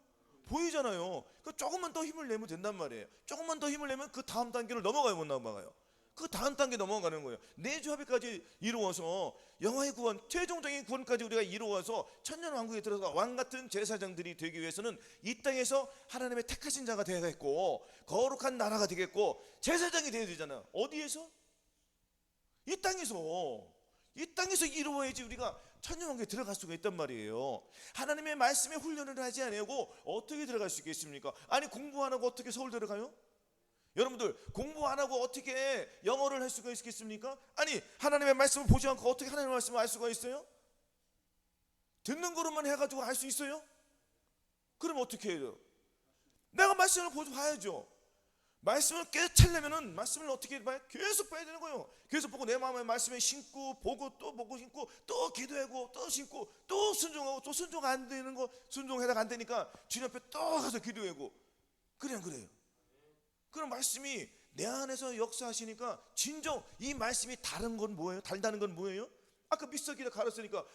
보이잖아요. 그 조금만 더 힘을 내면 된단 말이에요. 조금만 더 힘을 내면 그 다음 단계를 넘어가요, 못 넘어가요? 그 다음 단계 넘어가는 거예요. 내주 합의까지 이루어서 영화의 구원, 최종적인 구원까지 우리가 이루어서 천년왕국에 들어서 왕같은 제사장들이 되기 위해서는 이 땅에서 하나님의 택하신 자가 되겠고 거룩한 나라가 되겠고 제사장이 되어야 되잖아요. 어디에서? 이 땅에서 이루어야지 우리가 천년왕국에 들어갈 수가 있단 말이에요. 하나님의 말씀에 훈련을 하지 않고 어떻게 들어갈 수 있겠습니까? 아니 공부 안 하고 어떻게 서울 들어가요? 여러분들 공부 안 하고 어떻게 영어를 할 수가 있겠습니까? 아니 하나님의 말씀을 보지 않고 어떻게 하나님의 말씀을 알 수가 있어요? 듣는 거로만 해가지고 알 수 있어요? 그럼 어떻게 해요? 내가 말씀을 보고 봐야죠. 말씀을 깨달으려면은 말씀을 어떻게 봐요? 계속 봐야 되는 거예요. 계속 보고 내 마음의 말씀에 심고 보고 또 보고 심고 또 기도하고 또 심고 또 순종하고 또 순종 안 되는 거 순종하다가 안 되니까 주님 앞에 또 가서 기도하고 그래 안 그래요? 그런 말씀이 내 안에서 역사하시니까 진정 이 말씀이 다른 건 뭐예요? 달다는 건 뭐예요? 아까 믹서기에 갈았으니까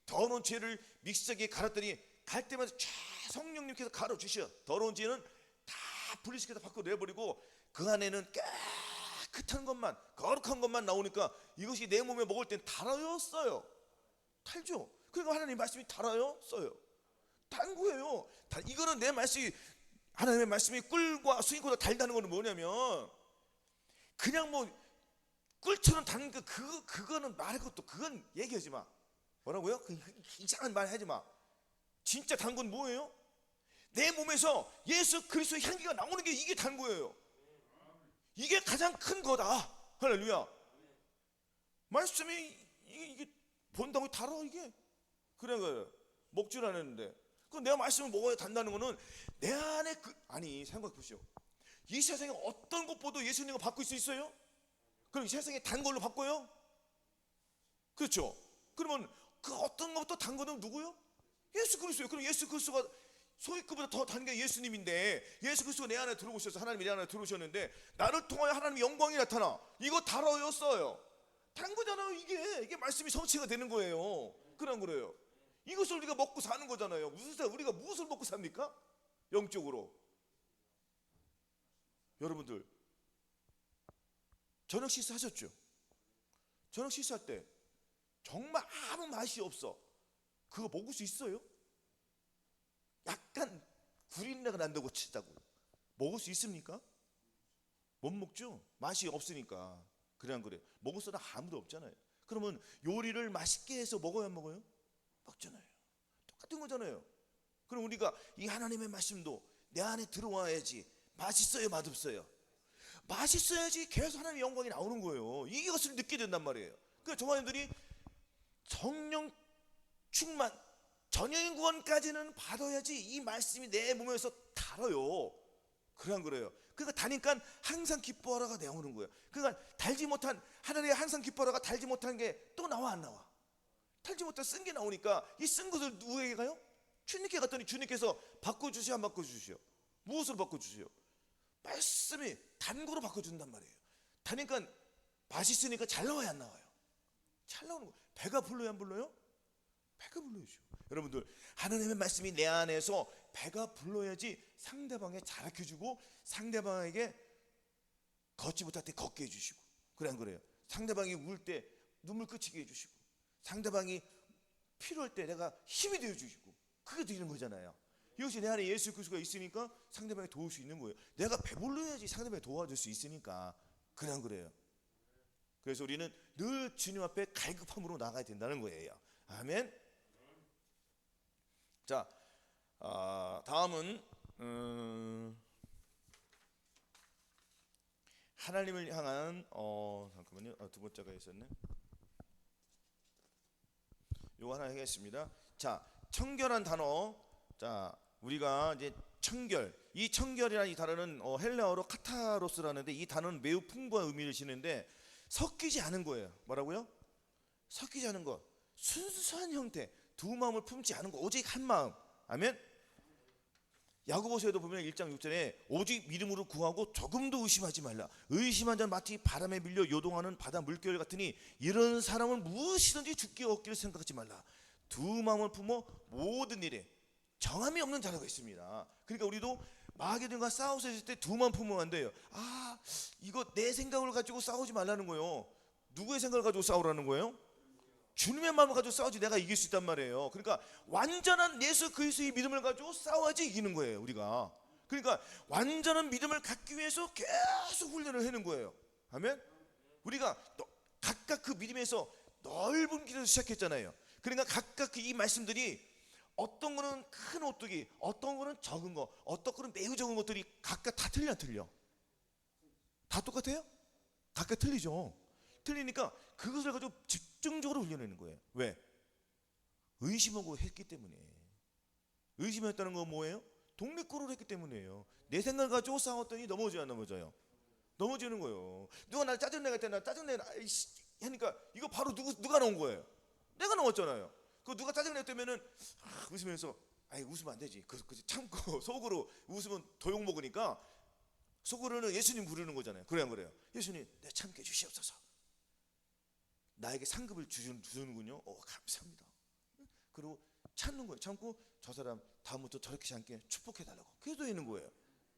더러운 죄를 믹서기에 갈았더니 갈 때마다 쫙 성령님께서 갈아주셔. 더러운 죄는 다 분리시켜서 밖으로 내버리고 그 안에는 깨끗한 것만, 거룩한 것만 나오니까 이것이 내 몸에 먹을 땐 달아요, 써요? 달죠. 그러니까 하나님 말씀이 달아요, 써요? 단 거예요. 이거는 내 말씀이, 하나님의 말씀이 꿀과 수익보다 달다는 거는 뭐냐면 그냥 뭐 꿀처럼 단 그거는 말할 것도, 그건 얘기하지 마. 뭐라고요? 이상한 말 하지 마. 진짜 단 건 뭐예요? 내 몸에서 예수 그리스도의 향기가 나오는 게 이게 단 거예요. 이게 가장 큰 거다. 할렐루야. 말씀이 이게 본다고 달아 이게. 그래 먹질 않았는데. 그 내가 말씀을 먹어야 단다는 거는 내 안에 아니 생각해 보시오. 이 세상에 어떤 것보다 예수님을 바꿀 수 있어요? 그럼 이 세상에 단 걸로 바꿔요? 그렇죠. 그러면 그 어떤 것부터 단 거는 누구요? 예수 그리스도예요. 그럼 예수 그리스도가 소위 그보다 더 단 게 예수님인데, 예수 그리스도가 내 안에 들어오셔서 하나님이 내 안에 들어오셨는데 나를 통하여 하나님의 영광이 나타나. 이거 달아요, 써요? 단 거잖아요. 이게 말씀이 성취가 되는 거예요. 그런 거래요. 이것을 우리가 먹고 사는 거잖아요. 우리가 무엇을 먹고 삽니까? 영적으로. 여러분들 저녁 식사하셨죠? 저녁 식사할 때 정말 아무 맛이 없어. 그거 먹을 수 있어요? 약간 구린내가 난다고 치자고 먹을 수 있습니까? 못 먹죠? 맛이 없으니까. 그래 안 그래? 먹을 사람 아무도 없잖아요. 그러면 요리를 맛있게 해서 먹어야 안 먹어요? 먹잖아요. 똑같은 거잖아요. 그럼 우리가 이 하나님의 말씀도 내 안에 들어와야지. 맛있어요, 맛없어요? 맛있어야지 계속 하나님의 영광이 나오는 거예요. 이것을 느끼게 된단 말이에요. 그러니까 저마님들이 성령 충만 전혀인 구원까지는 받아야지 이 말씀이 내 몸에서 달아요. 그래 안 그래요? 그러니까 다니까 항상 기뻐하라가 나오는 거예요. 그러니까 달지 못한 하나님의 항상 기뻐하라가 달지 못한 게 또 나와 안 나와? 달지 못한 쓴 게 나오니까 이 쓴 것을 누구에게 가요? 주님께 갔더니 주님께서 바꿔주시오, 안 바꿔주시오? 무엇으로 바꿔주시오? 말씀이 단거로 바꿔준단 말이에요. 다니까 맛있으니까 잘 나와야 안 나와요? 잘 나오는 거예요. 배가 불러야 안 불러요? 배가 불러야죠. 여러분들 하나님의 말씀이 내 안에서 배가 불러야지 상대방에 자락해주고 상대방에게 걷지 못할 때 걷게 해주시고, 그래 안 그래요? 상대방이 울 때 눈물 그치게 해주시고, 상대방이 필요할 때 내가 힘이 되어주시고, 그게 되는 거잖아요. 이것이 내 안에 예수 그리스도가 있으니까 상대방이 도울 수 있는 거예요. 내가 배불러야지 상대방이 도와줄 수 있으니까. 그래 안 그래요? 그래서 우리는 늘 주님 앞에 갈급함으로 나가야 된다는 거예요. 아멘. 자, 다음은 하나님을 향한 잠깐만요. 두 번째가 있었네. 요거 하나 하겠습니다. 자, 청결한 단어. 자, 우리가 이제 청결. 이 청결이라는 이 단어는 헬라어로 카타로스라는데, 이 단어는 매우 풍부한 의미를 지니는데 섞이지 않은 거예요. 뭐라고요? 섞이지 않은 것. 순수한 형태. 두 마음을 품지 않은 것. 오직 한 마음. 아멘. 야고보서에도 보면 1장 6절에 오직 믿음으로 구하고 조금도 의심하지 말라. 의심한 자는 마치 바람에 밀려 요동하는 바다 물결 같으니 이런 사람은 무엇이든지 죽기 얻기를 생각하지 말라. 두 마음을 품어 모든 일에 정함이 없는 자라고 있습니다. 그러니까 우리도 마귀들과 싸우서 있을 때 두 마음 품으면 안 돼요. 이거 내 생각을 가지고 싸우지 말라는 거예요. 누구의 생각을 가지고 싸우라는 거예요? 주님의 마음을 가지고 싸우지 내가 이길 수 있단 말이에요. 그러니까 완전한 예수 그리스도의 믿음을 가지고 싸워야지 이기는 거예요, 우리가. 그러니까 완전한 믿음을 갖기 위해서 계속 훈련을 하는 거예요. 아멘. 우리가 각각 그 믿음에서 넓은 길에서 시작했잖아요. 그러니까 각각 이 말씀들이 어떤 거는 큰 오뚜기, 어떤 거는 적은 거, 어떤 거는 매우 적은 것들이 각각 다 틀려 안 틀려? 다 똑같아요? 각각 틀리죠. 틀리니까 그것을 가지고 집중적으로 훈련하는 거예요. 왜? 의심하고 했기 때문에. 의심했다는 건 뭐예요? 독립고를 했기 때문이에요. 내 생각을 가지고 싸웠더니 넘어져요, 안 넘어져요? 넘어지는 거예요. 누가 나를 짜증내갈 때 나 짜증내 하니까 이거 바로 누가 나온 거예요? 내가 나왔잖아요. 그 누가 짜증냈다면은 웃으면서 웃으면 안 되지. 그 참고 속으로 웃으면 더 욕 먹으니까 속으로는 예수님 부르는 거잖아요. 그래 안 그래요? 예수님, 내 참게 주시옵소서. 나에게 상급을 주는군요. 감사합니다. 그리고 참는 거예요. 참고 저 사람 다음부터 저렇게 참게 축복해달라고 기도하는 거예요.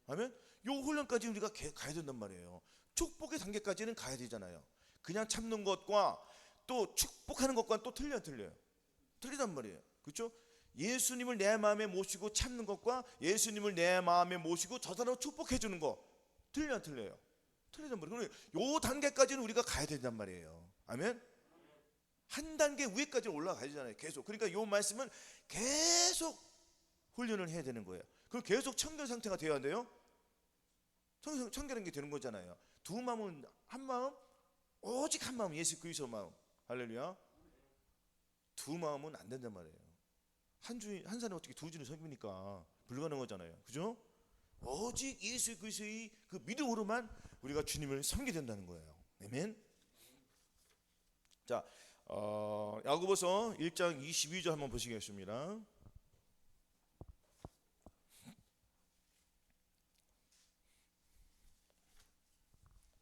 아멘. 요 훈련까지 우리가 가야 된단 말이에요. 축복의 단계까지는 가야 되잖아요. 그냥 참는 것과 또 축복하는 것과는 또 틀려요. 틀리단 말이에요. 그렇죠? 예수님을 내 마음에 모시고 참는 것과 예수님을 내 마음에 모시고 저 사람을 축복해 주는 거 틀려요. 틀리단 말이에요. 요 단계까지는 우리가 가야 된단 말이에요. 아멘. 한 단계 위에까지 올라가야 되잖아요. 계속. 그러니까 요 말씀은 계속 훈련을 해야 되는 거예요. 그럼 계속 청결 상태가 되어야 돼요. 청결한 게 되는 거잖아요. 두 마음은 한 마음, 오직 한 마음, 예수 그리스도 마음. 할렐루야. 두 마음은 안 된단 말이에요. 한 사람이 어떻게 두 주를 섬깁니까? 불가능한 거잖아요. 그죠? 오직 예수 그리스도의 그 믿음으로만 우리가 주님을 섬기게 된다는 거예요. 아멘. 자, 야고보서 1장 22절 한번 보시겠습니다.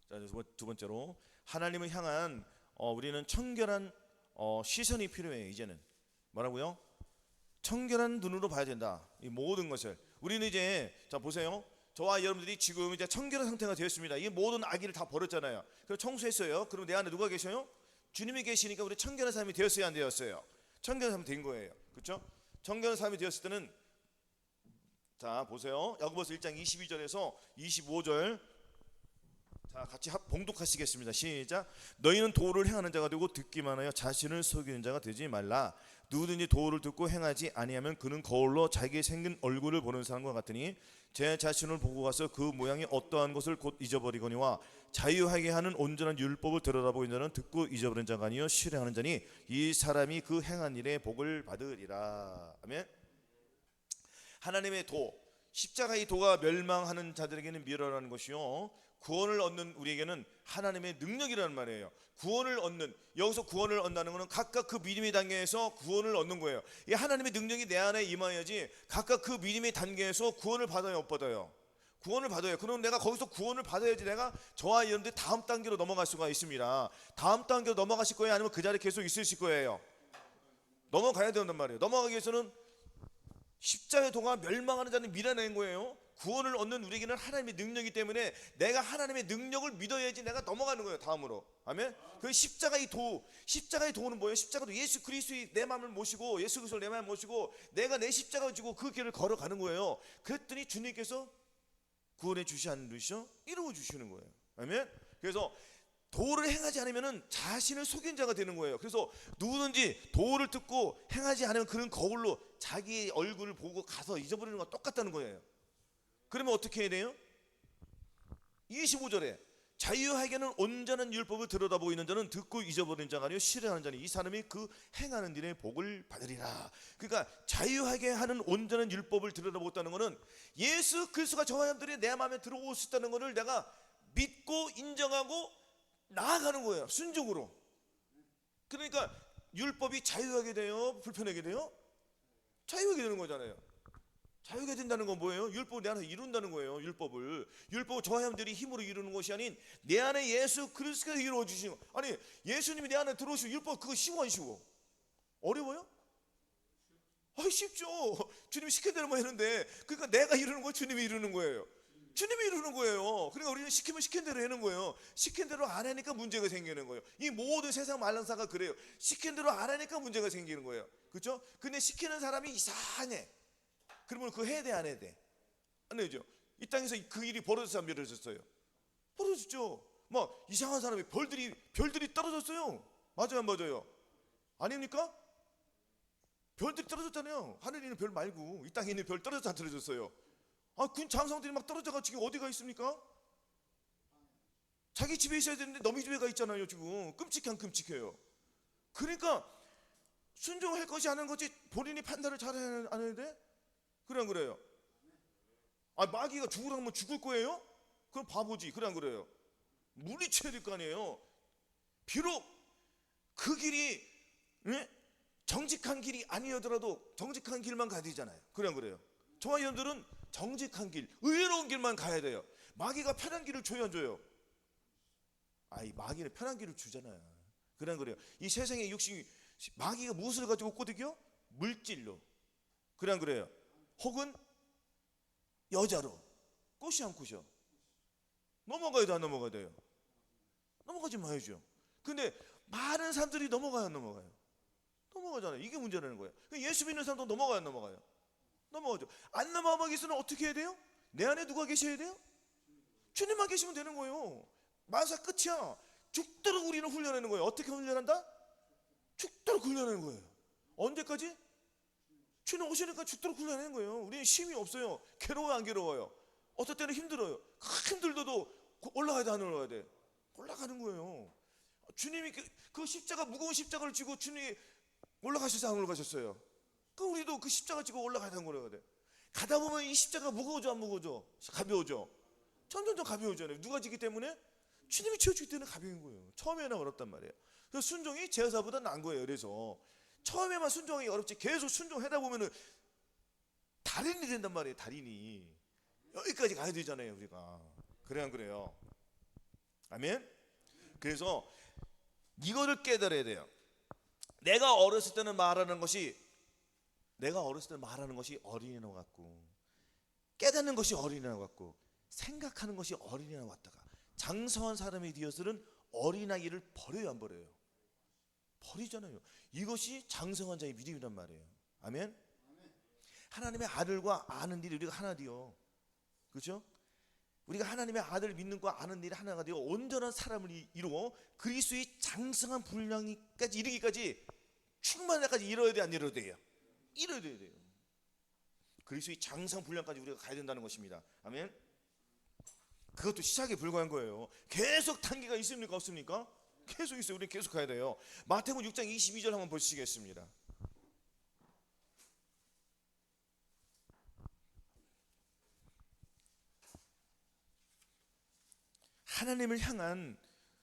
자, 두 번째로 하나님을 향한 우리는 청결한 시선이 필요해요. 이제는 뭐라고요? 청결한 눈으로 봐야 된다. 이 모든 것을 우리는 이제 자 보세요. 저와 여러분들이 지금 이제 청결한 상태가 되었습니다. 이 모든 악의를 다 버렸잖아요. 그래서 청소했어요. 그럼 내 안에 누가 계셔요? 주님이 계시니까 우리 청결한 사람이 되었어요, 안 되었어요? 청결한 사람이 된 거예요. 그렇죠? 청결한 사람이 되었을 때는 자 보세요. 야고보서 1장 22절에서 25절 자 같이 봉독하시겠습니다. 시작. 너희는 도를 행하는 자가 되고 듣기만 하여 자신을 속이는 자가 되지 말라. 누구든지 도를 듣고 행하지 아니하면 그는 거울로 자기의 생긴 얼굴을 보는 사람과 같으니 제 자신을 보고 가서 그 모양이 어떠한 것을 곧 잊어버리거니와 자유하게 하는 온전한 율법을 들여다보고 있는 자는 듣고 잊어버린 자가 아니요 실행하는 자니 이 사람이 그 행한 일에 복을 받으리라. 아멘. 하나님의 도, 십자가의 도가 멸망하는 자들에게는 미련한 것이요 구원을 얻는 우리에게는 하나님의 능력이라는 말이에요. 구원을 얻는, 여기서 구원을 얻는다는 것은 각각 그 믿음의 단계에서 구원을 얻는 거예요. 이 하나님의 능력이 내 안에 임하여야지 각각 그 믿음의 단계에서 구원을 받아요, 못 받아요? 구원을 받아요. 그럼 내가 거기서 구원을 받아야지 내가 저와 여러분들 다음 단계로 넘어갈 수가 있습니다. 다음 단계로 넘어가실 거예요? 아니면 그 자리에 계속 있으실 거예요? 넘어가야 된단 말이에요. 넘어가기 위해서는 십자가의 도가 멸망하는 자는 밀어낸 거예요. 구원을 얻는 우리에게는 하나님의 능력이기 때문에 내가 하나님의 능력을 믿어야지 내가 넘어가는 거예요. 다음으로. 아멘. 그 십자가의 도는 뭐예요? 십자가도 예수 그리스도의 내 마음을 모시고 예수 그리스도를 내 마음을 모시고 내가 내 십자가를 지고 그 길을 걸어가는 거예요. 그랬더니 주님께서 구원해 주시 안 주시죠? 이루어 주시는 거예요. 아멘. 그래서 도를 행하지 않으면 자신을 속인 자가 되는 거예요. 그래서 누구든지 도를 듣고 행하지 않으면 그는 거울로 자기 얼굴을 보고 가서 잊어버리는 거 똑같다는 거예요. 그러면 어떻게 해야 돼요? 25절에 자유하게는 온전한 율법을 들여다보고 있는 자는 듣고 잊어버린 자가 아니요 실행하는 자니 이 사람이 그 행하는 일에 복을 받으리라. 그러니까 자유하게 하는 온전한 율법을 들여다보고 있다는 것은 예수 그리스도가 저와 여러분들이 내 마음에 들어오셨다는 것을 내가 믿고 인정하고 나아가는 거예요. 순종으로. 그러니까 율법이 자유하게 돼요? 불편하게 돼요? 자유하게 되는 거잖아요. 자유가 된다는 건 뭐예요? 율법을 내 안에서 이룬다는 거예요. 율법을 저와 여러분들이 힘으로 이루는 것이 아닌 내 안에 예수 그리스도가 이루어 주시는 거. 아니 예수님이 내 안에 들어오시고 율법 그거 쉬워 안 쉬워? 어려워요? 쉽죠. 주님이 시킨 대로만 했는데 그러니까 내가 이루는 거 주님이 이루는 거예요. 주님이 이루는 거예요. 그러니까 우리는 시키면 시킨 대로 하는 거예요. 시킨 대로 안 하니까 문제가 생기는 거예요. 이 모든 세상 말랑사가 그래요. 시킨 대로 안 하니까 문제가 생기는 거예요. 그렇죠? 근데 시키는 사람이 이상해. 그러면 그거 해야 돼, 안 해야 돼? 안 해야죠. 이 땅에서 그 일이 벌어졌어요, 안 벌어졌어요? 벌어졌죠. 막 이상한 사람이 별들이 떨어졌어요. 맞아요, 안 맞아요? 아닙니까? 별들이 떨어졌잖아요. 하늘에 있는 별 말고 이 땅에 있는 별 떨어졌지 안 떨어졌어요? 그 장성들이 막 떨어져가지고 어디가 있습니까? 자기 집에 있어야 되는데 너희 집에 가 있잖아요. 지금 끔찍해요. 그러니까 순종할 것이 아닌 거지 본인이 판단을 잘 안 해야 돼? 그래 안 그래요? 마귀가 죽으라면 뭐 죽을 거예요? 그럼 바보지. 그래 안 그래요? 물리쳐야 될 거 아니에요. 비록 그 길이 정직한 길이 아니더라도 정직한 길만 가야 되잖아요. 그래 안 그래요? 저와 여러분들은 정직한 길, 의로운 길만 가야 돼요. 마귀가 편한 길을 줘요, 안 줘요? 아이, 마귀는 편한 길을 주잖아요. 그런 거래요. 이 세상의 욕심이, 마귀가 무엇을 가지고 꼬드겨? 물질로. 그런 거래요. 혹은 여자로. 꼬시 안 꼬셔? 넘어가야 돼, 안 넘어가야 돼요? 넘어가지 마야죠. 근데 많은 사람들이 넘어가요, 안 넘어가요? 넘어가잖아요. 이게 문제라는 거예요. 예수 믿는 사람도 넘어가요, 안 넘어가요? 넘어가죠. 안 넘어가기 위해서는 어떻게 해야 돼요? 내 안에 누가 계셔야 돼요? 주님만 계시면 되는 거예요. 만사 끝이야. 죽도록 우리는 훈련하는 거예요. 어떻게 훈련한다? 죽도록 훈련하는 거예요. 언제까지? 주님 오시니까 죽도록 훈련하는 거예요. 우리는 쉼이 없어요. 괴로워요, 안 괴로워요? 어떨 때는 힘들어요. 힘들어도 올라가야 돼, 안 올라가야 돼? 올라가는 거예요. 주님이 그 십자가, 무거운 십자가를 지고 주님이 올라가셨어요, 안 올라가셨어요? 그럼 우리도 그 십자가 지고 올라가야 되는 거예요. 가다 보면 이 십자가 무거워져, 안 무거워져? 가벼워져. 점점 가벼워져요. 누가 지기 때문에? 주님이 채워주기 때문에 가벼운 거예요. 처음에는 어렵단 말이에요. 그래서 순종이 제사보다 나은 거예요. 그래서 처음에만 순종이 어렵지, 계속 순종하다 보면은 달인이 된단 말이에요. 달인이 여기까지 가야 되잖아요, 우리가. 그래 안 그래요? 아멘. 그래서 이거를 깨달아야 돼요. 내가 어렸을 때는 말하는 것이 어린이와 같고, 깨닫는 것이 어린이와 같고, 생각하는 것이 어린이와 같다가 장성한 사람이 되어서는 어린아이를 버려요, 안 버려요? 버리잖아요. 이것이 장성한 자의 믿음이란 말이에요. 아멘. 하나님의 아들과 아는 일이 우리가 하나 되어, 그렇죠? 우리가 하나님의 아들을 믿는 거 아는 일이 하나가 되어 온전한 사람을 이루어 그리스도의 장성한 분량까지 이르기까지 충만한 데까지 이뤄야 돼, 안 이뤄야 돼요? 이뤄야 돼요. 그리스도의 장성 분량까지 우리가 가야 된다는 것입니다. 아멘. 그것도 시작에 불과한 거예요. 계속 단계가 있습니까, 없습니까? 계속 있어요. 우리 계속 가야 돼요. 마태복음 6장 22절 한번 보시겠습니다. 하나님을 향한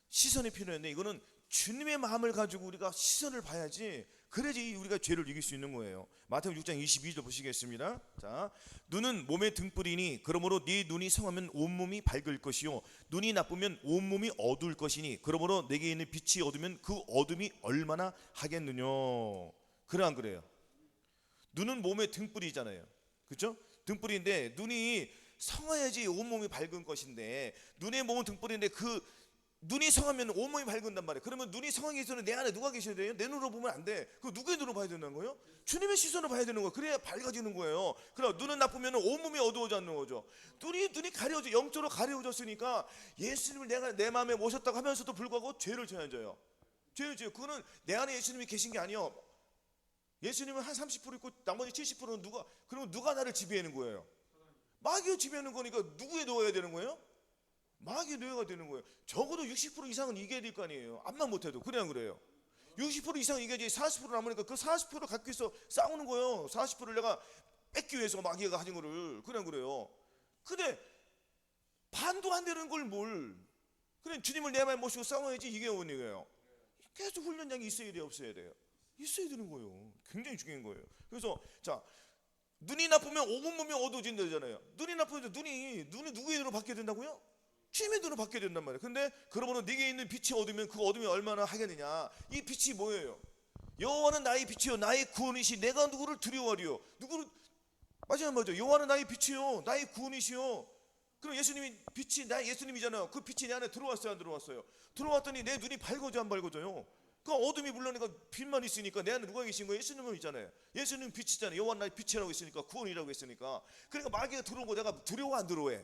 시선이 필요한데, 이거는 주님의 마음을 가지고 우리가 시선을 봐야지, 그래야지 우리가 죄를 이길 수 있는 거예요. 마태복음 6장 22절 보시겠습니다. 자, 눈은 몸의 등불이니 그러므로 네 눈이 성하면 온몸이 밝을 것이요 눈이 나쁘면 온몸이 어두울 것이니 그러므로 내게 있는 빛이 어두면 그 어둠이 얼마나 하겠느냐. 그래 안 그래요? 눈은 몸의 등불이잖아요. 그렇죠? 등불인데 눈이 성해야지 온몸이 밝은 것인데, 눈의 몸은 등불인데 그 눈이 성하면 온몸이 밝은단 말이에요. 그러면 눈이 성하기 위해서는 내 안에 누가 계셔야 돼요? 내 눈으로 보면 안 돼. 그 누구의 눈으로 봐야 되는 거예요? 주님의 시선으로 봐야 되는 거예요. 그래야 밝아지는 거예요. 그럼 눈은 나쁘면 온몸이 어두워져 있는 거죠. 눈이 가려져, 영적으로 가려졌으니까 예수님을 내가 내 마음에 모셨다고 하면서도 불구하고 죄를 져야죠. 죄를 져요. 그거는 내 안에 예수님이 계신 게 아니에요. 예수님은 한 30% 있고 나머지 70%는 그러면 누가 나를 지배하는 거예요? 마귀가 지배하는 거니까 누구에 놓아야 되는 거예요? 마귀의 노예가 되는 거예요. 적어도 60% 이상은 이겨야 될 거 아니에요. 암만 못해도. 그냥 그래요. 60% 이상 이겨야지. 40% 남으니까 그 40% 갖기 위해서 싸우는 거예요. 40%를 내가 뺏기 위해서 마귀가 가진 거를. 그냥 그래요. 근데 반도 안 되는 걸 뭘. 그래, 주님을 내 마음에 모시고 싸워야지. 이게 오는 거예요. 계속 훈련장이 있어야 돼요, 없어야 돼요? 있어야 되는 거예요. 굉장히 중요한 거예요. 그래서 자, 눈이 나쁘면 온몸이 어두워진다잖아요. 눈이 나쁘면 눈이 누구의 눈으로 바뀌어야 된다고요? 주님의 눈으로 바뀌어야 된단 말이에요. 근데 그러므로 네게 있는 빛이 어두면 그 어둠이 얼마나 하겠느냐. 이 빛이 뭐예요? 여호와는 나의 빛이요 나의 구원이시. 내가 누구를 두려워하리요? 누구를, 맞아요. 여호와는 나의 빛이요 나의 구원이시요. 그럼 예수님이 빛이 나 예수님이잖아요. 그 빛이 내 안에 들어왔어요, 안 들어왔어요? 들어왔더니 내 눈이 밝아져, 안 밝아져요? 그 어둠이 물러니까 빛만 있으니까 내 안에 누가 계신 거예요? 예수님은 있잖아요. 예수님 빛이잖아요. 여호와는 나의 빛이라고 했으니까, 구원이라고 했으니까. 그러니까 마귀가 들어오고 내가 두려워, 안 두려워해?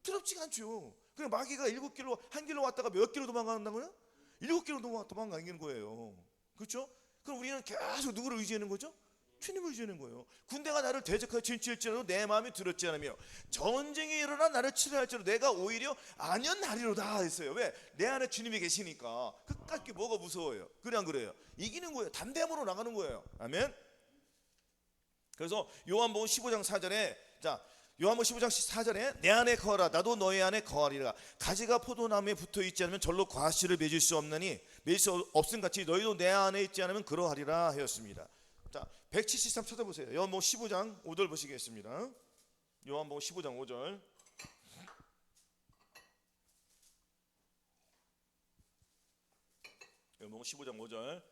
두렵지가 않죠. 그냥 마귀가 7길로 한 길로 왔다가 몇 길로 도망간다고요? 7길로 도망가는 거예요. 그렇죠? 그럼 우리는 계속 누구를 의지하는 거죠? 주님을 의지하는 거예요. 군대가 나를 대적하여 진치할지라도 내 마음이 두렵지 않으며 전쟁이 일어나 나를 치려 할지라도 내가 오히려 안연하리로다 했어요. 왜? 내 안에 주님이 계시니까. 그깟 뭐가 무서워요? 그래 안 그래요? 이기는 거예요. 담대함으로 나가는 거예요. 아멘. 그래서 요한복음 15장 4절에 요한복음 15장 4절에 내 안에 거하라 나도 너희 안에 거하리라. 가지가 포도나무에 붙어 있지 않으면 절로 과실을 맺을 수 없느니 맺을 수 없음 같이 너희도 내 안에 있지 않으면 그러하리라 하였습니다. 자, 173 찾아보세요. 요한복음 15장 5절 보시겠습니다. 요한복음 15장 5절. 요번 15장 5절.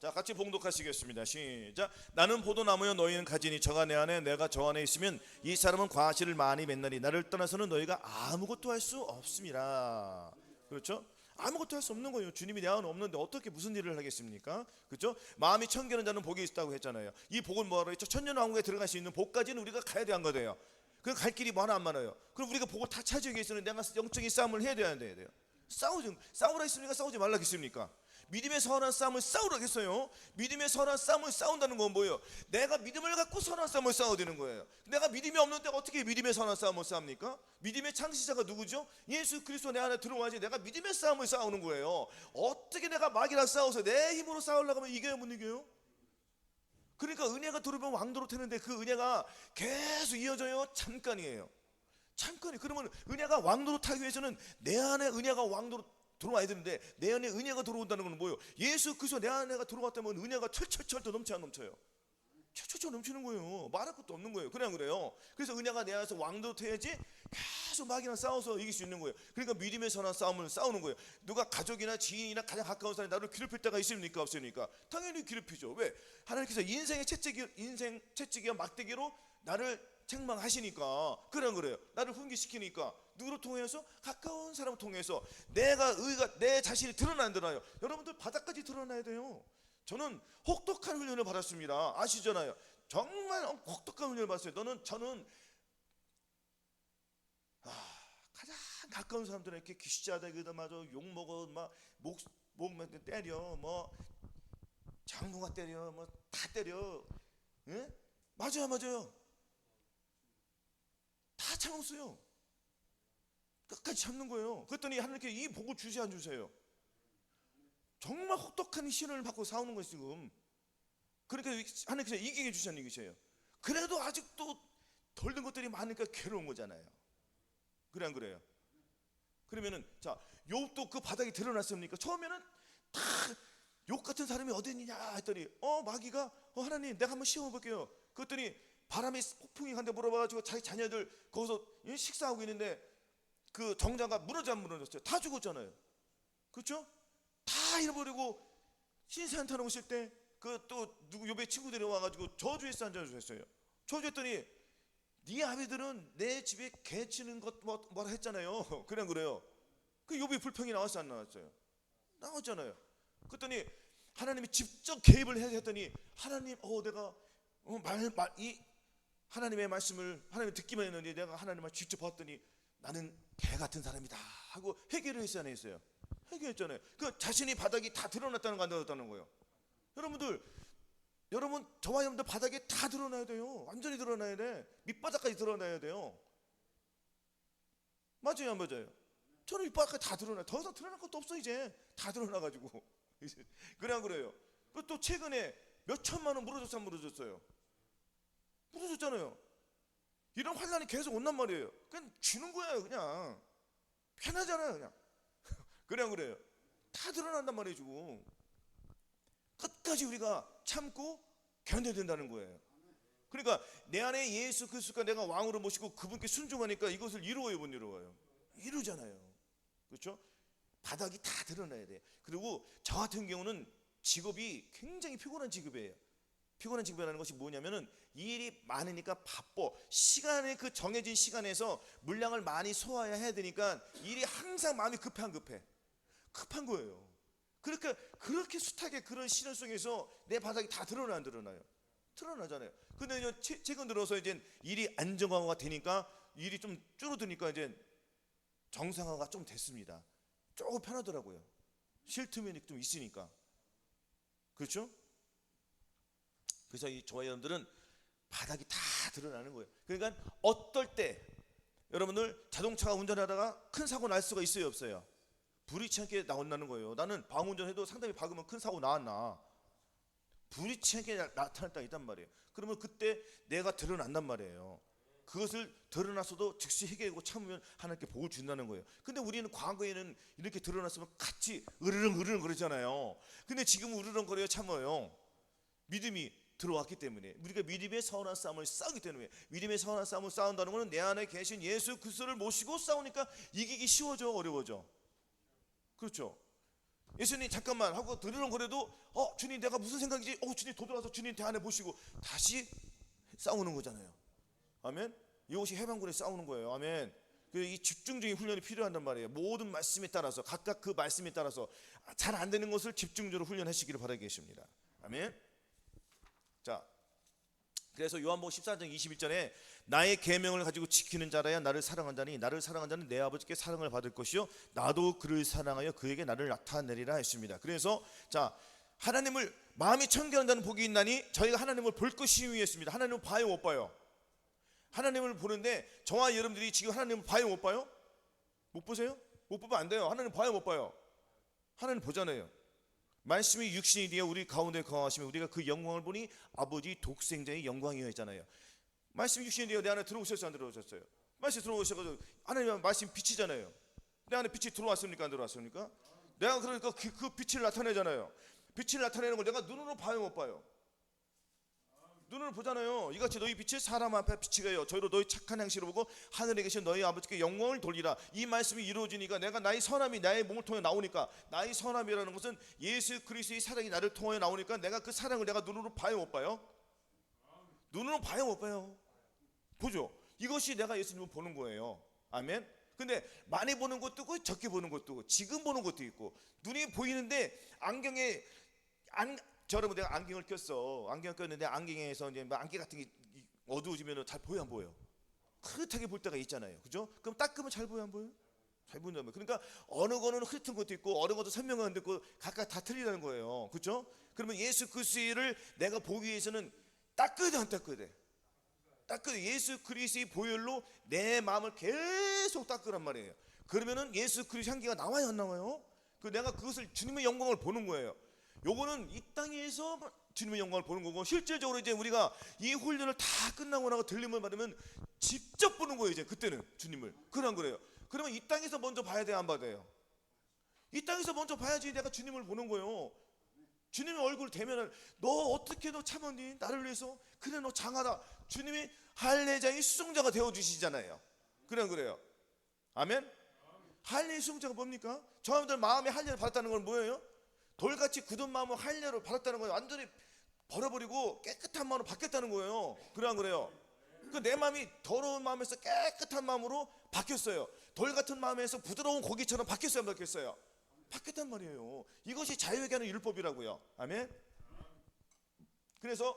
자, 같이 봉독하시겠습니다. 시작. 나는 포도나무여 너희는 가지니 저가 내 안에 내가 저 안에 있으면 이 사람은 과실을 많이 맺나니 나를 떠나서는 너희가 아무것도 할 수 없음이라. 그렇죠? 아무것도 할 수 없는 거예요. 주님이 내 안에 없는데 어떻게 무슨 일을 하겠습니까? 그렇죠? 마음이 청결한 자는 복이 있다고 했잖아요. 이 복은 뭐라고 했죠? 천년왕국에 들어갈 수 있는 복까지는 우리가 가야 되는 거예요. 그 갈 길이 많아 안 많아요? 그럼 우리가 복을 다 차지하기 위해서는 내가 영적인 싸움을 해야 돼요. 싸우라 했습니까? 싸우지 말라 했습니까? 믿음의 선한 싸움을 싸우라겠어요. 믿음의 선한 싸움을 싸운다는 건 뭐예요? 내가 믿음을 갖고 선한 싸움을 싸워야 되는 거예요. 내가 믿음이 없는데 어떻게 믿음의 선한 싸움을 싸웁니까? 믿음의 창시자가 누구죠? 예수 그리스도 내 안에 들어와야지 내가 믿음의 싸움을 싸우는 거예요. 어떻게 내가 마귀랑 싸워서 내 힘으로 싸우려고 하면 이겨요, 못 이겨요? 그러니까 은혜가 들어오면 왕도로 되는데 그 은혜가 계속 이어져요? 잠깐이에요. 잠깐이. 그러면 은혜가 왕도로 타기 위해서는 내 안에 은혜가 왕도로 들어와야 되는데 내 안에 은혜가 들어온다는 건 뭐예요? 예수 그리스도 내 안에가 들어왔다면 은혜가 철철철 더 넘치 안 넘쳐요? 철철철 넘치는 거예요. 말할 것도 없는 거예요. 그냥 그래요. 그래서 은혜가 내 안에서 왕도로 돼야지 계속 마귀랑 싸워서 이길 수 있는 거예요. 그러니까 믿음의 선한 싸움을 싸우는 거예요. 누가 가족이나 지인이나 가장 가까운 사람이 나를 괴롭힐 때가 있습니까? 없습니까? 당연히 괴롭히죠. 왜? 하나님께서 인생 채찍이와 막대기로 나를 책망하시니까. 그래요. 나를 훈계시키니까. 누구를 통해서? 가까운 사람을 통해서 내 자신이 드러나요. 여러분들 바닥까지 드러나야 돼요. 저는 혹독한 훈련을 받았습니다. 아시잖아요. 정말 혹독한 훈련을 받았어요. 저는 가장 가까운 사람들에게 귀시자다기도 맞아, 욕 먹어, 목 때려, 장군가 때려, 다 때려. 예? 맞아요. 다 참았어요. 끝까지 참는 거예요. 그랬더니 하나님께 이 복을 주세요, 안 주세요? 정말 혹독한 시련을 받고 싸우는 거예요 지금. 그러니까 하나님께서 이기게 주시는 얘기세요. 그래도 아직도 덜 된 것들이 많으니까 괴로운 거잖아요. 그래 안 그래요? 그러면은 자, 욥도 그 바닥에 드러났습니까? 처음에는 다 욥 같은 사람이 어디 있느냐 했더니 마귀가 하나님 내가 한번 시험해 볼게요. 그랬더니 바람이 폭풍이 간데 물어봐가지고 자기 자녀들 거기서 식사하고 있는데 그 정자가 무너졌어요. 다 죽었잖아요. 그렇죠? 다 잃어버리고 신세한탄 오실 때 그 또 누구 욥의 친구들이 와가지고 저주했어 안 저주했어요? 저주했더니 네 아비들은 내 집에 개 치는 것 뭐라 했잖아요. 그냥 그래요. 그 욥이 불평이 나왔어 안 나왔어요? 나왔잖아요. 그랬더니 하나님이 직접 개입을 했더니 하나님 내가 이 하나님의 말씀을 하나님 듣기만 했는데 내가 하나님을 직접 봤더니 나는 개 같은 사람이다 하고 회개를 했어요 안 했어요? 회개했잖아요. 그 자신이 바닥이 다 드러났다는 거 안 드러났다는 거예요. 여러분 저와 여러분들 바닥에 다 드러나야 돼요. 완전히 드러나야 돼. 밑바닥까지 드러나야 돼요. 맞아요 안 맞아요? 저는 밑바닥까지 다 드러나요. 더 이상 드러날 것도 없어. 이제 다 드러나가지고 그래 안 그래요? 또 최근에 몇 천만 원 물어줬어요 안 물어줬어요? 물어줬잖아요. 이런 환란이 계속 온단 말이에요. 그냥 주는 거예요. 그냥 편하잖아요 그냥. 그래 안 그래요? 다 드러난단 말이에요 지금. 끝까지 우리가 참고 견뎌야 된다는 거예요. 그러니까 내 안에 예수 그리스도가 내가 왕으로 모시고 그분께 순종하니까 이것을 이루어요 못 이루어요? 이루잖아요. 그렇죠? 바닥이 다 드러나야 돼. 그리고 저 같은 경우는 직업이 굉장히 피곤한 직업이에요. 피곤한 직업이라는 것이 뭐냐면은 일이 많으니까 바빠. 시간에 그 정해진 시간에서 물량을 많이 소화해야 되니까 일이 항상 마음이 급한 거예요. 그러니까 그렇게 숱하게 그런 시련 속에서 내 바닥이 다 드러나 안 드러나요? 드러나잖아요. 근데 이제 최근 들어서 이제 일이 안정화가 되니까 일이 좀 줄어드니까 이제 정상화가 좀 됐습니다. 조금 편하더라고요. 쉴 틈이 좀 있으니까. 그렇죠? 그래서 저와 여러분들은 바닥이 다 드러나는 거예요. 그러니까 어떨 때 여러분들 자동차가 운전하다가 큰 사고 날 수가 있어요 없어요? 불의치 않게 나온다는 거예요. 나는 방운전해도 상당히 박으면 큰 사고 나왔나? 불의치 않게 나타났다 있단 말이에요. 그러면 그때 내가 드러난단 말이에요. 그것을 드러났어도 즉시 해결하고 참으면 하나님께 복을 준다는 거예요. 근데 우리는 과거에는 이렇게 드러났으면 같이 으르렁 그러잖아요. 근데 지금 으르렁거려요 참아요. 믿음이 들어왔기 때문에. 우리가 믿음의 선한 싸움을 싸우기 때문에. 믿음의 선한 싸움을 싸운다는 것은 내 안에 계신 예수 그리스도를 모시고 싸우니까 이기기 쉬워져 어려워져? 그렇죠. 예수님 잠깐만 하고 들으렁거려도 주님 내가 무슨 생각이지? 주님 도돌아서 주님 대 안에 보시고 다시 싸우는 거잖아요. 아멘. 이것이 해방군의 싸우는 거예요. 아멘. 이 집중적인 훈련이 필요한단 말이에요. 모든 말씀에 따라서 각각 그 말씀에 따라서 잘 안 되는 것을 집중적으로 훈련하시기를 바라겠습니다. 아멘. 자, 그래서 요한복음 14장 21절에 나의 계명을 가지고 지키는 자라야 나를 사랑한다니 나를 사랑한 자는 내 아버지께 사랑을 받을 것이요 나도 그를 사랑하여 그에게 나를 나타내리라 했습니다. 그래서 자, 하나님을 마음이 청결한 자는 복이 있나니 저희가 하나님을 볼 것이 위했습니다. 하나님을 봐요 못 봐요? 하나님을 보는데 저와 여러분들이 지금 하나님을 봐요 못 봐요? 못 보세요? 못 보면 안 돼요. 하나님 봐요 못 봐요? 하나님 보잖아요. 말씀이 육신이 되어 우리 가운데 거하시면 우리가 그 영광을 보니 아버지 독생자의 영광이여 했잖아요. 말씀이 육신이 되어 내 안에 들어오셨어요 안 들어오셨어요? 말씀이 들어오셔가지고 하나님의 말씀 빛이잖아요. 내 안에 빛이 들어왔습니까 안 들어왔습니까? 내가 그러니까 그 빛을 나타내잖아요. 빛을 나타내는 걸 내가 눈으로 봐요 못 봐요? 눈으로 보잖아요. 이같이 너희 빛이 사람 앞에 빛이 가요 저희로 너희 착한 행실을 보고 하늘에 계신 너희 아버지께 영광을 돌리라. 이 말씀이 이루어지니까 내가 나의 선함이 나의 몸을 통해 나오니까 나의 선함이라는 것은 예수 그리스도의 사랑이 나를 통해 나오니까 내가 그 사랑을 내가 눈으로 봐요 못 봐요? 눈으로 봐요 못 봐요? 보죠. 이것이 내가 예수님을 보는 거예요. 아멘. 근데 많이 보는 것도 있고 적게 보는 것도 있고 지금 보는 것도 있고 눈이 보이는데 안경에 여러분 내가 안경을 꼈어. 안경을 꼈는데 안경에서 이제 안개 같은 게 어두워지면 잘 보여 안 보여? 흐릿하게 볼 때가 있잖아요. 그죠? 그럼 닦으면 잘 보여 안 보여? 잘 보인다면. 그러니까 어느 거는 흐릿한 것도 있고 어느 것도 선명한 것도 있고 각각 다 틀리다는 거예요. 그죠? 그러면 예수 그리스도를 내가 보기 위해서는 닦아야 돼 안 닦아야 돼? 닦아야 돼. 예수 그리스도의 보혈로 내 마음을 계속 닦으란 말이에요. 그러면은 예수 그리스도 향기가 나와요 안 나와요? 그 내가 그것을 주님의 영광을 보는 거예요. 요거는 이 땅에서 주님의 영광을 보는 거고 실제적으로 이제 우리가 이 훈련을 다 끝나고 나고 들림을 받으면 직접 보는 거예요. 이제 그때는 주님을. 그런 거래요. 그러면 이 땅에서 먼저 봐야 돼요 안 봐야 돼요? 이 땅에서 먼저 봐야지 내가 주님을 보는 거예요. 주님의 얼굴 대면을 너 어떻게 너 참았니? 나를 위해서? 그래 너 장하다. 주님이 할례자의 수종자가 되어주시잖아요. 그래요. 아멘? 할례의 수종자가 뭡니까? 저분들 마음에 할례를 받았다는 건 뭐예요? 돌같이 굳은 마음을 할례로 받았다는 거예요. 완전히 버려버리고 깨끗한 마음으로 바뀌었다는 거예요. 그래요. 그 내 마음이 더러운 마음에서 깨끗한 마음으로 바뀌었어요. 돌 같은 마음에서 부드러운 고기처럼 바뀌었어요 안 바뀌었어요? 바뀌었단 말이에요. 이것이 자유하게 하는 율법이라고요. 아멘. 그래서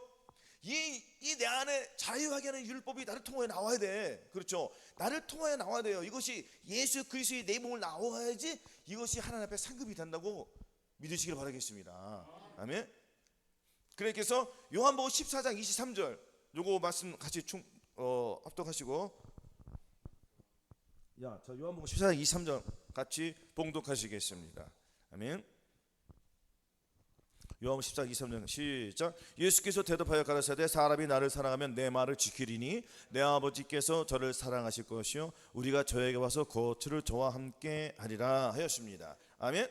이 내 안에 자유하게 하는 율법이 나를 통하여 나와야 돼. 그렇죠? 나를 통하여 나와야 돼요. 이것이 예수 그리스도의 내 몸을 나와야지 이것이 하나님 앞에 상급이 된다고 믿으시길 바라겠습니다. 아멘. 그래서 요한복음 14장 23절 요거 말씀 같이 합독하시고 저 요한복음 14장 23절 같이 봉독하시겠습니다. 아멘. 요한복음 14장 23절 시작. 예수께서 대답하여 가라사대 사람이 나를 사랑하면 내 말을 지키리니 내 아버지께서 저를 사랑하실 것이요 우리가 저에게 와서 거처를 저와 함께 하리라 하였습니다. 아멘.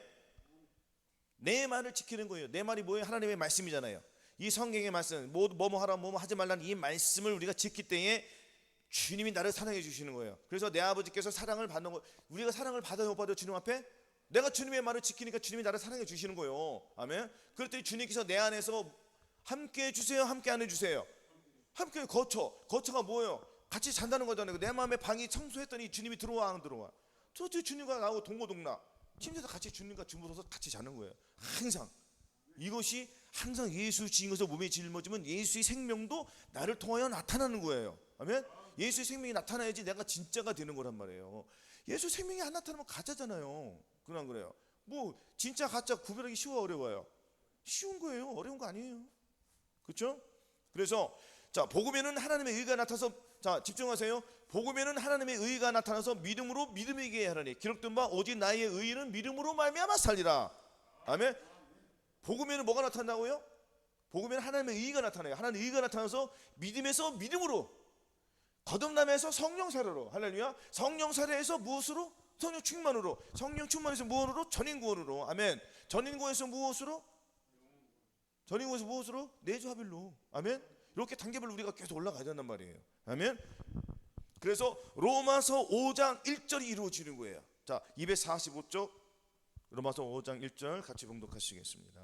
내 말을 지키는 거예요. 내 말이 뭐예요? 하나님의 말씀이잖아요. 이 성경의 말씀 뭐뭐 하라 뭐뭐 하지 말라는 이 말씀을 우리가 지킬 때에 주님이 나를 사랑해 주시는 거예요. 그래서 내 아버지께서 사랑을 받는 거 우리가 사랑을 받아요 못 받아요 주님 앞에? 내가 주님의 말을 지키니까 주님이 나를 사랑해 주시는 거예요. 아멘. 그럴 때 주님께서 내 안에서 함께 해주세요 함께 안 해주세요? 함께 거처가 뭐예요? 같이 잔다는 거잖아요. 내 마음의 방이 청소했더니 주님이 들어와 안 들어와? 저 주님과 나하고 동고동락 침대에서 같이 주님과 주무러서 같이 자는 거예요. 항상 이것이 항상 예수 지ing어서 몸에 짊어지면 예수의 생명도 나를 통하여 나타나는 거예요. 아멘. 예수의 생명이 나타나야지 내가 진짜가 되는 거란 말이에요. 예수 생명이 안 나타나면 가짜잖아요. 그래요. 뭐 진짜 가짜 구별하기 쉬워 어려워요? 쉬운 거예요. 어려운 거 아니에요. 그렇죠? 그래서 자 복음에는 하나님의 의가 나타나서 자 집중하세요. 복음에는 하나님의 의가 나타나서 믿음으로 믿음에게 하라니 기록된 바 오직 나의 의는 믿음으로 말미암아 살리라. 아멘. 복음에는 뭐가 나타난다고요? 복음에는 하나님의 의가 나타나요. 하나님의 의가 나타나서 믿음에서 믿음으로 거듭남에서 성령 사례로 할렐루야. 성령 사례에서 무엇으로? 성령 충만으로. 성령 충만에서 무엇으로? 전인 구원으로. 아멘. 전인 구원에서 무엇으로? 전인 구원에서 무엇으로? 내주 합일로. 아멘. 이렇게 단계별로 우리가 계속 올라가야 된단 말이에요. 아멘. 그래서 로마서 5장 1절이 이루어지는 거예요. 자 245쪽 로마서 5장 1절 같이 봉독하시겠습니다.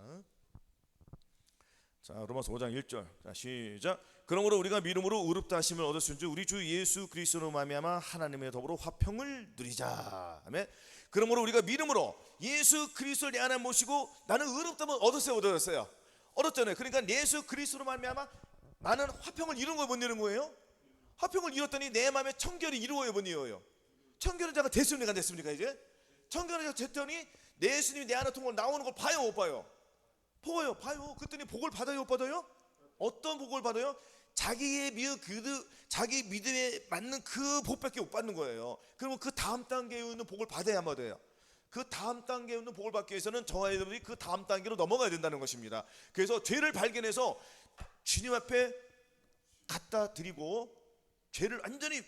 자, 로마서 5장 1절. 자, 시작. 그러므로 우리가 믿음으로 의롭다 하심을 얻었은즉 우리 주 예수 그리스도로 말미암아 하나님의 더불어 화평을 누리자. 아멘. 그러므로 우리가 믿음으로 예수 그리스도를 내 안에 모시고 나는 의롭다면 얻었어요. 얻었잖아요. 그러니까 예수 그리스도로 말미암아 나는 화평을 이룬 거 못 이룬 거예요? 화평을 이뤘더니 내 마음에 청결이 이루어요, 못 이루어요? 청결한 자가 됐습니까, 안 됐습니까? 이제 청결한 자가 됐더니 내 예수님이 내 안에 통로 나오는 걸 봐요, 못 봐요? 봐요. 그랬더니 복을 받아요, 못 받아요? 어떤 복을 받아요? 자기 믿음에 맞는 그 복밖에 못 받는 거예요. 그러면 그 다음 단계에 있는 복을 받아야만 돼요. 그 다음 단계에 있는 복을 받기 위해서는 저와 여러분이 그 다음 단계로 넘어가야 된다는 것입니다. 그래서 죄를 발견해서 주님 앞에 갖다 드리고 죄를 완전히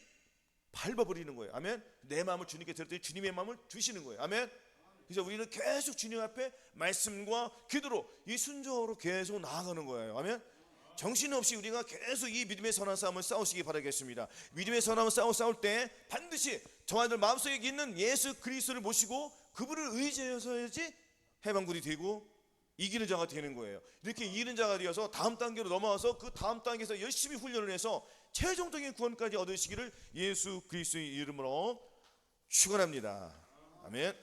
밟아버리는 거예요. 아멘. 내 마음을 주님께 드렸더니 주님의 마음을 주시는 거예요. 아멘. 그래서 우리는 계속 주님 앞에 말씀과 기도로 이 순종으로 계속 나아가는 거예요. 아멘. 정신없이 우리가 계속 이 믿음의 선한 싸움을 싸우시기 바라겠습니다. 믿음의 선한 싸움을 싸울 때 반드시 저희들 마음속에 있는 예수 그리스도를 모시고 그분을 의지해서야지 해방군이 되고 이기는 자가 되는 거예요. 이렇게 이기는 자가 되어서 다음 단계로 넘어와서 그 다음 단계에서 열심히 훈련을 해서 최종적인 구원까지 얻으시기를 예수 그리스도의 이름으로 축원합니다. 아멘.